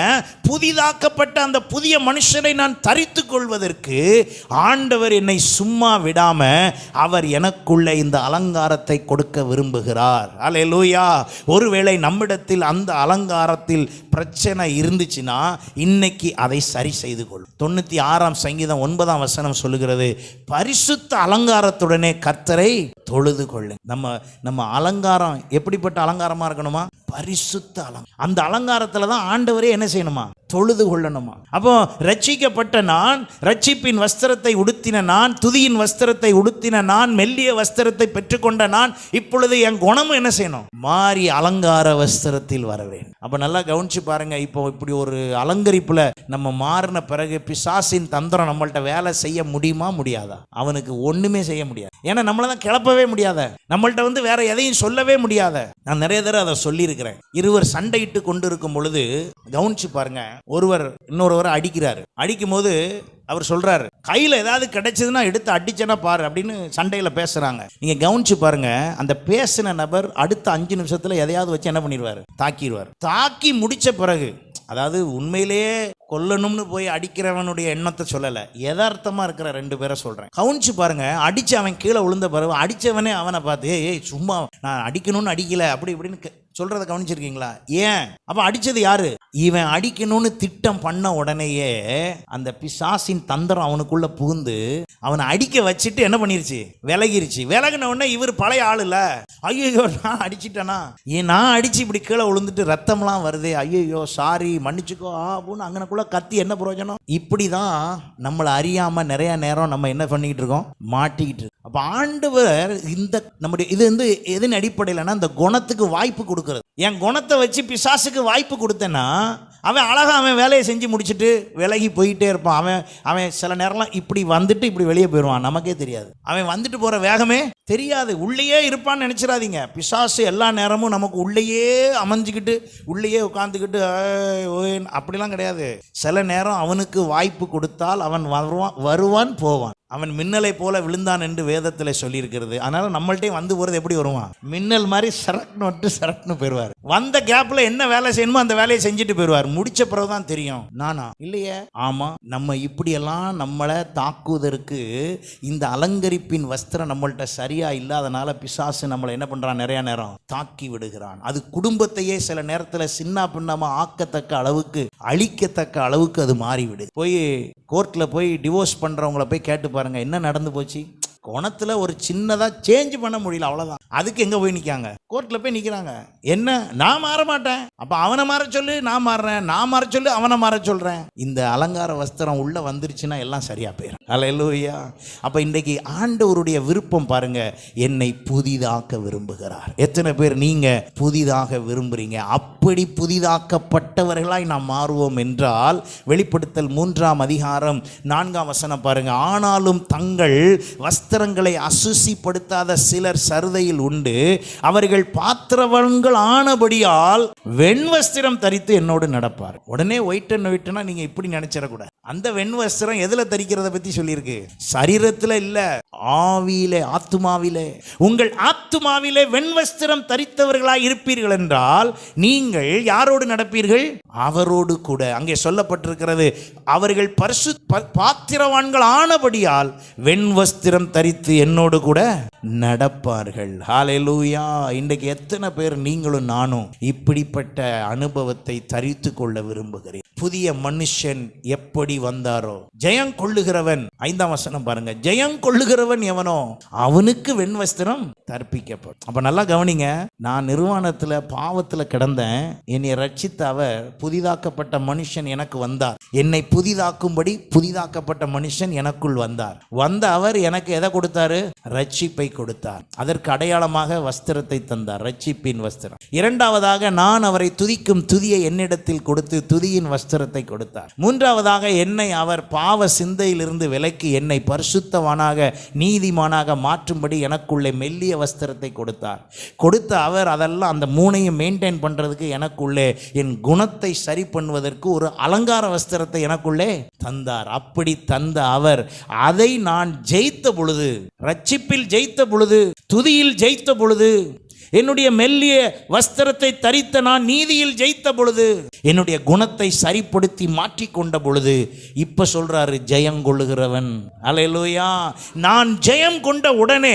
புதிதாக்கப்பட்ட அந்த புதிய மனுஷனை நான் தரித்துக் கொள்வதற்கு ஆண்டவர் என்னை சும்மா விடாம அவர் எனக்குள்ள இந்த அலங்காரத்தை கொடுக்க விரும்புகிறார். அல்லேலூயா. ஒருவேளை நம்மிடத்தில் அந்த அலங்காரத்தில் பிரச்சனை இருந்துச்சுன்னா இன்னைக்கு அதை சரி செய்து கொள். 96ஆம் சங்கீதம் 9ஆம் வசனம் சொல்லுகிறது, பரிசுத்த அலங்காரத்துடனே கர்த்தரை தொழுது கொள்ளு. நம்ம அலங்காரம் எப்படிப்பட்ட அலங்காரமா இருக்கணுமா? பரிசுத்த அலங்காரம். அந்த அலங்காரத்துல தான் ஆண்டவரே என்ன செய்யணுமா? தொழுது கொள்ளணுமா? அப்போ ரட்சிக்கப்பட்ட நான், ரட்சிப்பின் வஸ்திரத்தை உடுத்தின நான், துதியின் வஸ்திரத்தை உடுத்தின நான், மெல்லிய வஸ்திரத்தை பெற்றுக்கொண்ட நான், இப்பொழுது என் குணமும் என்ன செய்யணும்? மாறி அலங்கார வஸ்திரத்தில் வரவேன். அப்ப நல்லா கவனிச்சு பாருங்க. இப்போ இப்படி ஒரு அலங்கரிப்புல நம்ம மாறின பிறகு பிசாசின் தந்திரம் நம்மள்ட்ட வேலை செய்ய முடியுமா? முடியாதா? அவனுக்கு ஒண்ணுமே செய்ய முடியாது. ஏன்னா நம்மள தான் கிளப்பவே முடியாத, நம்மள்ட்ட வேற எதையும் சொல்லவே முடியாத. நான் நிறைய தடவை அதை சொல்லியிருக்கிறேன். இருவர் சண்டையிட்டு கொண்டு இருக்கும் பொழுது கவனிச்சு பாருங்க, ஒருவர் இன்னொருவரை அடிக்கிறாரு. அடிக்கும் போது அவர் சொல்றாரு, கையில ஏதாவது கிடைச்சதுன்னா எடுத்து அடிச்சனா பாரு அப்படின்னு சண்டையில பேசுறாங்க. நீங்க கவனிச்சு பாருங்க, அந்த பேசின நபர் அடுத்த 5 நிமிஷத்துல எதையாவது வச்சு என்ன பண்ணிடுவாரு? தாக்கிடுவார். தாக்கி முடிச்ச பிறகு, அதாவது உண்மையிலேயே கொல்லணும்னு போய் அடிக்கிறவனுடைய எண்ணத்தை சொல்லல, யதார்த்தமா இருக்கிற 2 பேரை சொல்றேன். கவனிச்சு பாருங்க. அடிச்சு அவன் கீழே விழுந்த பிறகு அடிச்சவனே அவனை பார்த்து, ஏய் சும்மா நான் அடிக்கணும்னு அடிக்கல அப்படி இப்படின்னு சொல்றதை கவனிச்சிருக்கீங்களா? ஏன்? அப்ப அடிச்சது யாரு? இவன் அடிக்கணும்னு திட்டம் பண்ண உடனேயே அந்த பிசாசின் தந்திரம் அவனுக்குள்ள புகுந்து அவனை அடிக்க வச்சுட்டு என்ன பண்ணிருச்சு? விலகிருச்சு. விலகின உடனே இவர் பழைய ஆளு இல்ல, ஐயோ நான் அடிச்சிட்டேனா, நான் அடிச்சு இப்படி கீழே விழுந்துட்டு ரத்தம்லாம் வருது, ஐயோ சாரி மன்னிச்சுக்கோ அப்படின்னு அங்கனக்குள்ள கத்தி என்ன பிரயோஜனம்? இப்படிதான் நம்மளை அறியாம நிறைய நேரம் நம்ம என்ன பண்ணிக்கிட்டு இருக்கோம்? மாட்டிக்கிட்டு. அப்ப ஆண்டவர் இந்த நம்முடைய இது வந்து எதன் அடிப்படையிலனா இந்த குணத்துக்கு வாய்ப்பு கொடுக்கிறது. என் குணத்தை வச்சு பிசாசுக்கு வாய்ப்பு கொடுத்தேன்னா அவன் அழகாக அவன் வேலையை செஞ்சு முடிச்சுட்டு விலகி போயிட்டே இருப்பான். அவன் சில நேரம்லாம் இப்படி வந்துட்டு இப்படி வெளியே போயிடுவான், நமக்கே தெரியாது. அவன் வந்துட்டு போகிற வேகமே தெரியாது. உள்ளேயே இருப்பான்னு நினச்சிடாதீங்க. பிசாசு எல்லா நேரமும் நமக்கு உள்ளேயே அமைஞ்சிக்கிட்டு உள்ளேயே உட்காந்துக்கிட்டு அப்படிலாம் கிடையாது. சில நேரம் அவனுக்கு வாய்ப்பு கொடுத்தால் அவன் வருவான் போவான். அவன் மின்னலை போல விழுந்தான் என்று வேதத்தில் சொல்லியிருக்கிறது. அதனால நம்மள்ட்டே வந்து போகிறது எப்படி வருவான்? மின்னல் மாதிரி சரக்குன்னு போயிடுவார். வந்த கேப்ல என்ன வேலை செய்யணுமோ அந்த வேலையை செஞ்சுட்டு போயிடுவார். முடிச்ச பிறகுதான் தெரியும் நானா இல்லையே. ஆமா, நம்ம இப்படியெல்லாம் நம்மளை தாக்குவதற்கு இந்த அலங்கரிப்பின் வஸ்திரம் நம்மள்ட்ட சரியா இல்லாதனால பிசாசு நம்மளை என்ன பண்றான்? நிறைய நேரம் தாக்கி விடுகிறான். அது குடும்பத்தையே சில நேரத்தில் சின்ன பின்னமா ஆக்கத்தக்க அளவுக்கு, அழிக்கத்தக்க அளவுக்கு அது மாறிவிடு. போய் கோர்ட்ல போய் டிவோர்ஸ் பண்றவங்களை போய் கேட்டு பாருங்க, என்ன நடந்து போச்சு? குணத்தில் ஒரு சின்னதாக சேஞ்ச் பண்ண முடியல, அவ்வளோதான். அதுக்கு எங்கே போய் நிற்காங்க? கோர்ட்டில் போய் நிற்கிறாங்க. என்ன, நான் மாற மாட்டேன், அப்போ அவனை மாற சொல்லு, நான் மாறுறேன், நான் மாற சொல்லு, அவனை மாற சொல்கிறேன். இந்த அலங்கார வஸ்திரம் உள்ளே வந்துருச்சுன்னா எல்லாம் சரியாக போயிடும். அல்லேலூயா. அப்போ இன்றைக்கு ஆண்டவருடைய விருப்பம் பாருங்க, என்னை புதிதாக்க விரும்புகிறார். எத்தனை பேர் நீங்கள் புதிதாக விரும்புகிறீங்க? அப்படி புதிதாக்கப்பட்டவர்களாய் நாம் மாறுவோம் என்றால், வெளிப்படுத்தல் 3ஆம் அதிகாரம் 4ஆம் வசனம் பாருங்க. ஆனாலும் தங்கள் வஸ்திரங்களை அசுசிப்படுத்தாத சிலர் சருதையில் உண்டு, அவர்கள் பாத்திரவான்கள் ஆனபடியால் வெண் வஸ்திரம் தரித்து என்னோடு நடப்பார். உடனே ஒயிட் அண்ட் ஒயிட்னா நீங்க இப்படி நினைச்சிடக்கூடாது. அந்த வெண் வஸ்திரம் எதுல தரிக்கிறத பத்தி சொல்லியிருக்கு? சரீரத்துல இல்ல, ஆவியிலே, ஆத்துமாவிலே. உங்கள் ஆத்துமாவிலே வெண் வஸ்திரம் தரித்தவர்களாய் இருப்பீர்கள் என்றால் நீங்கள் யாரோடு நடப்பீர்கள்? அவரோடு கூட. அங்கே சொல்லப்பட்டிருக்கிறது, அவர்கள் பாத்திரவான்கள் ஆனபடியால் வெண் வஸ்திரம் தரித்து என்னோடு கூட நடப்பார்கள். ஹல்லேலூயா. இன்றைக்கு எத்தனை பேர் நீங்களும் நானும் இப்படிப்பட்ட அனுபவத்தை தரித்து கொள்ள விரும்புகிறேன்? புதிய மனுஷன் எப்படி வந்தாரோ, ஜெயம் கொள்ளுகிறவன், 5ஆம் வசனம் பாருங்க, ஜெயம் கொள்ளுகிறவன் எவனோ அவனுக்கு வெண் வஸ்திரம் தர்ப்பிக்கப்படும். அப்ப நல்லா கவனிங்க, நான் நிர்வாணத்துல பாவத்துல கிடந்தேன், என்னை ரட்சித்த அவர் புதிதாக்கப்பட்ட மனுஷன் எனக்கு வந்தார். என்னை புதிதாக்கும்படி புதிதாக்கப்பட்ட மனுஷன் எனக்குள் வந்தார். வந்த அவர் எனக்கு எதை கொடுத்தாரு? ரட்சிப்பை கொடுத்தார். அதற்கு அடையாளமாக வஸ்திரத்தை தந்தார், ரட்சிப்பின் வஸ்திரம். இரண்டாவதாக, நான் அவரை துதிக்கும் துதியை என்னிடத்தில் கொடுத்து துதியின் வஸ்திரத்தை கொடுத்தார். மூன்றாவதாக, என்னை அவர் பாவ சிந்தையிலிருந்து விலக்கி என்னை பரிசுத்தவானாக நீதிமானாக மாற்றும்படி எனக்குள்ளே மெல்லிய வஸ்திரத்தை கொடுத்தார். கொடுத்த அவர் அதெல்லாம் அந்த மூணையும் மெயின்டைன் பண்றதுக்கு எனக்குள்ளே என் குணத்தை சரி பண்ணுவதற்கு ஒரு அலங்கார வஸ்திரத்தை எனக்குள்ளே தந்தார். அப்படி தந்த அவர் அதை நான் ஜெயித்த பொழுது, ரட்சிப்பில் ஜெயித்த பொழுது, துதியில் ஜெயித்த பொழுது, என்னுடைய மெல்லிய வஸ்திரத்தை தரித்த நான் நீதியில் ஜெயித்த பொழுது, என்னுடைய குணத்தை சரிப்படுத்தி மாற்றிக்கொண்ட பொழுது, இப்ப சொல்றாரு ஜெயம் கொள்ளுகிறவன். அல்லேலூயா. நான் ஜெயம் கொண்ட உடனே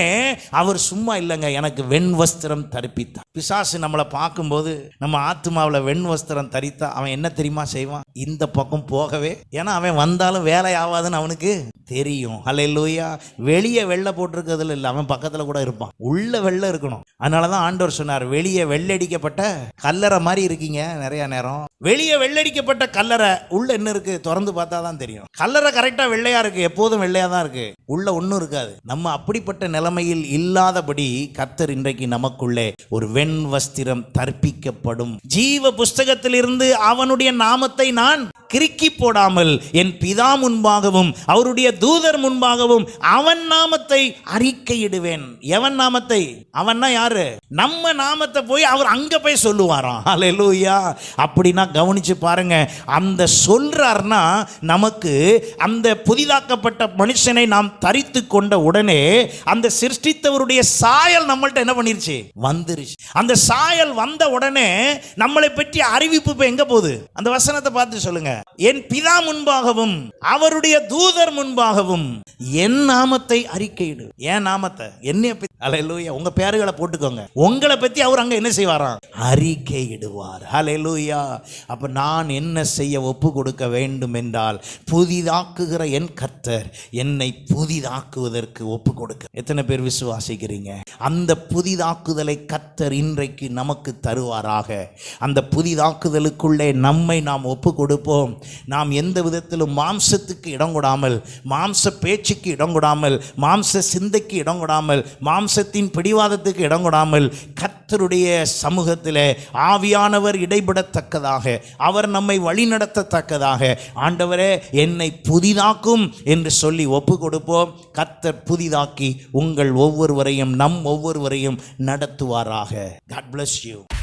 அவர் சும்மா இல்லைங்க, எனக்கு வெண் வஸ்திரம் தரிப்பித்தார். பிசாசு நம்மளை பார்க்கும்போது நம்ம ஆத்துமாவில் வெண் வஸ்திரம் தரித்தா அவன் என்ன தெரியுமா செய்வான்? இந்த பக்கம் போகவே, ஏன்னா அவன் வந்தாலும் வேலை ஆகாதுன்னு அவனுக்கு தெரியும். அல்லேலூயா. வெளியே வெள்ளை போட்டிருக்கிறதுல இல்லை, அவன் பக்கத்துல கூட இருப்பான். உள்ள வெள்ளை இருக்கணும். அதனாலதான் ஆண்டவர் சொன்னார், வெளியே வெள்ளடிக்கப்பட்ட கல்லறை மாதிரி இருக்கீங்க. நிறைய நேரம் வெளியே வெள்ளடிக்கப்பட்ட கல்லறை, உள்ள என்ன இருக்கு திறந்து பார்த்தா தான் தெரியும். கல்லறை கரெக்டா வெள்ளையா இருக்கு, எப்போதும் வெள்ளையா தான் இருக்கு, உள்ள ஒன்றும் இருக்காது. நம்ம அப்படிப்பட்ட நிலைமையில் இல்லாதபடி கர்த்தர் இன்றைக்கு நமக்குள்ளே ஒரு வெண் வஸ்திரம் தர்ப்பிக்கப்படும். ஜீவ புஸ்தகத்திலிருந்து அவனுடைய நாமத்தை நான் கிறுக்கி போடாமல் என் பிதா முன்பாகவும் அவருடைய தூதர் முன்பாகவும் அவன் நாமத்தை அறிக்கையிடுவேன். எவன் நாமத்தை? அவன்னா யாரு? நம்ம நாமத்தை போய் அவர் அங்க போய் சொல்லுவாராம். அல்லேலூயா. அப்படின்னா கவனிச்சு பாருங்க, அந்த சொல்றார்னா நமக்கு அந்த புதிதாக்கப்பட்ட மனுஷனை நாம் தரித்து கொண்ட உடனே அந்த சிருஷ்டித்தவருடைய சாயல் நம்மள்ட்ட என்ன பண்ணிருச்சு? வந்துருச்சு. அந்த சாயல் வந்த உடனே நம்மளை பற்றி அறிவிப்பு இப்ப எங்க போகுது? அந்த வசனத்தை பார்த்து சொல்லுங்க. என் பிதா முன்பாகவும் அவருடைய தூதர் முன்பாகவும் என் நாமத்தை அறிக்கையிடு. என் நாமத்தை, என்னைய பத்தி, அல்லேலூயா, உங்க பேருகளை போட்டுக்கோங்க, உங்களை பத்தி அவர் அங்க என்ன செய்வாராம்? அறிக்கையிடுவார். அல்லேலூயா. அப்ப நான் என்ன செய்ய ஒப்பு கொடுக்க வேண்டும் என்றால், புதிதாக்குகிற என் கர்த்தர் என்னை புதிதாக்குவதற்கு ஒப்பு கொடுக்க. எத்தனை பேர் விசுவாசிக்கிறீங்க? அந்த புதிதாக்குதலை கர்த்தர் இன்றைக்கு நமக்கு தருவாராக. அந்த புதிதாக்குதலுக்குள்ளே நம்மை நாம் ஒப்பு கொடுப்போம். நாம் எந்த விதத்திலும் மாம்சத்துக்கு இடம் கொடாமல், மாம்ச பேச்சுக்கு இடம் கொடாமல், மாம்ச சிந்தைக்கு இடம் கொடாமல், மாம்சத்தின் பிடிவாதத்துக்கு இடம் கொடாமல், கர்த்தருடைய சமூகத்திலே ஆவியானவர் இடைபடத்தக்கதாக, அவர் நம்மை வழிநடத்தத்தக்கதாக, ஆண்டவரே என்னை புதிதாக்கும் என்று சொல்லி ஒப்பு கொடுப்போம். கர்த்தர் புதிதாக்கி உங்கள் ஒவ்வொருவரையும் நம் ஒவ்வொருவரையும் நடத்துவாராக. God bless you.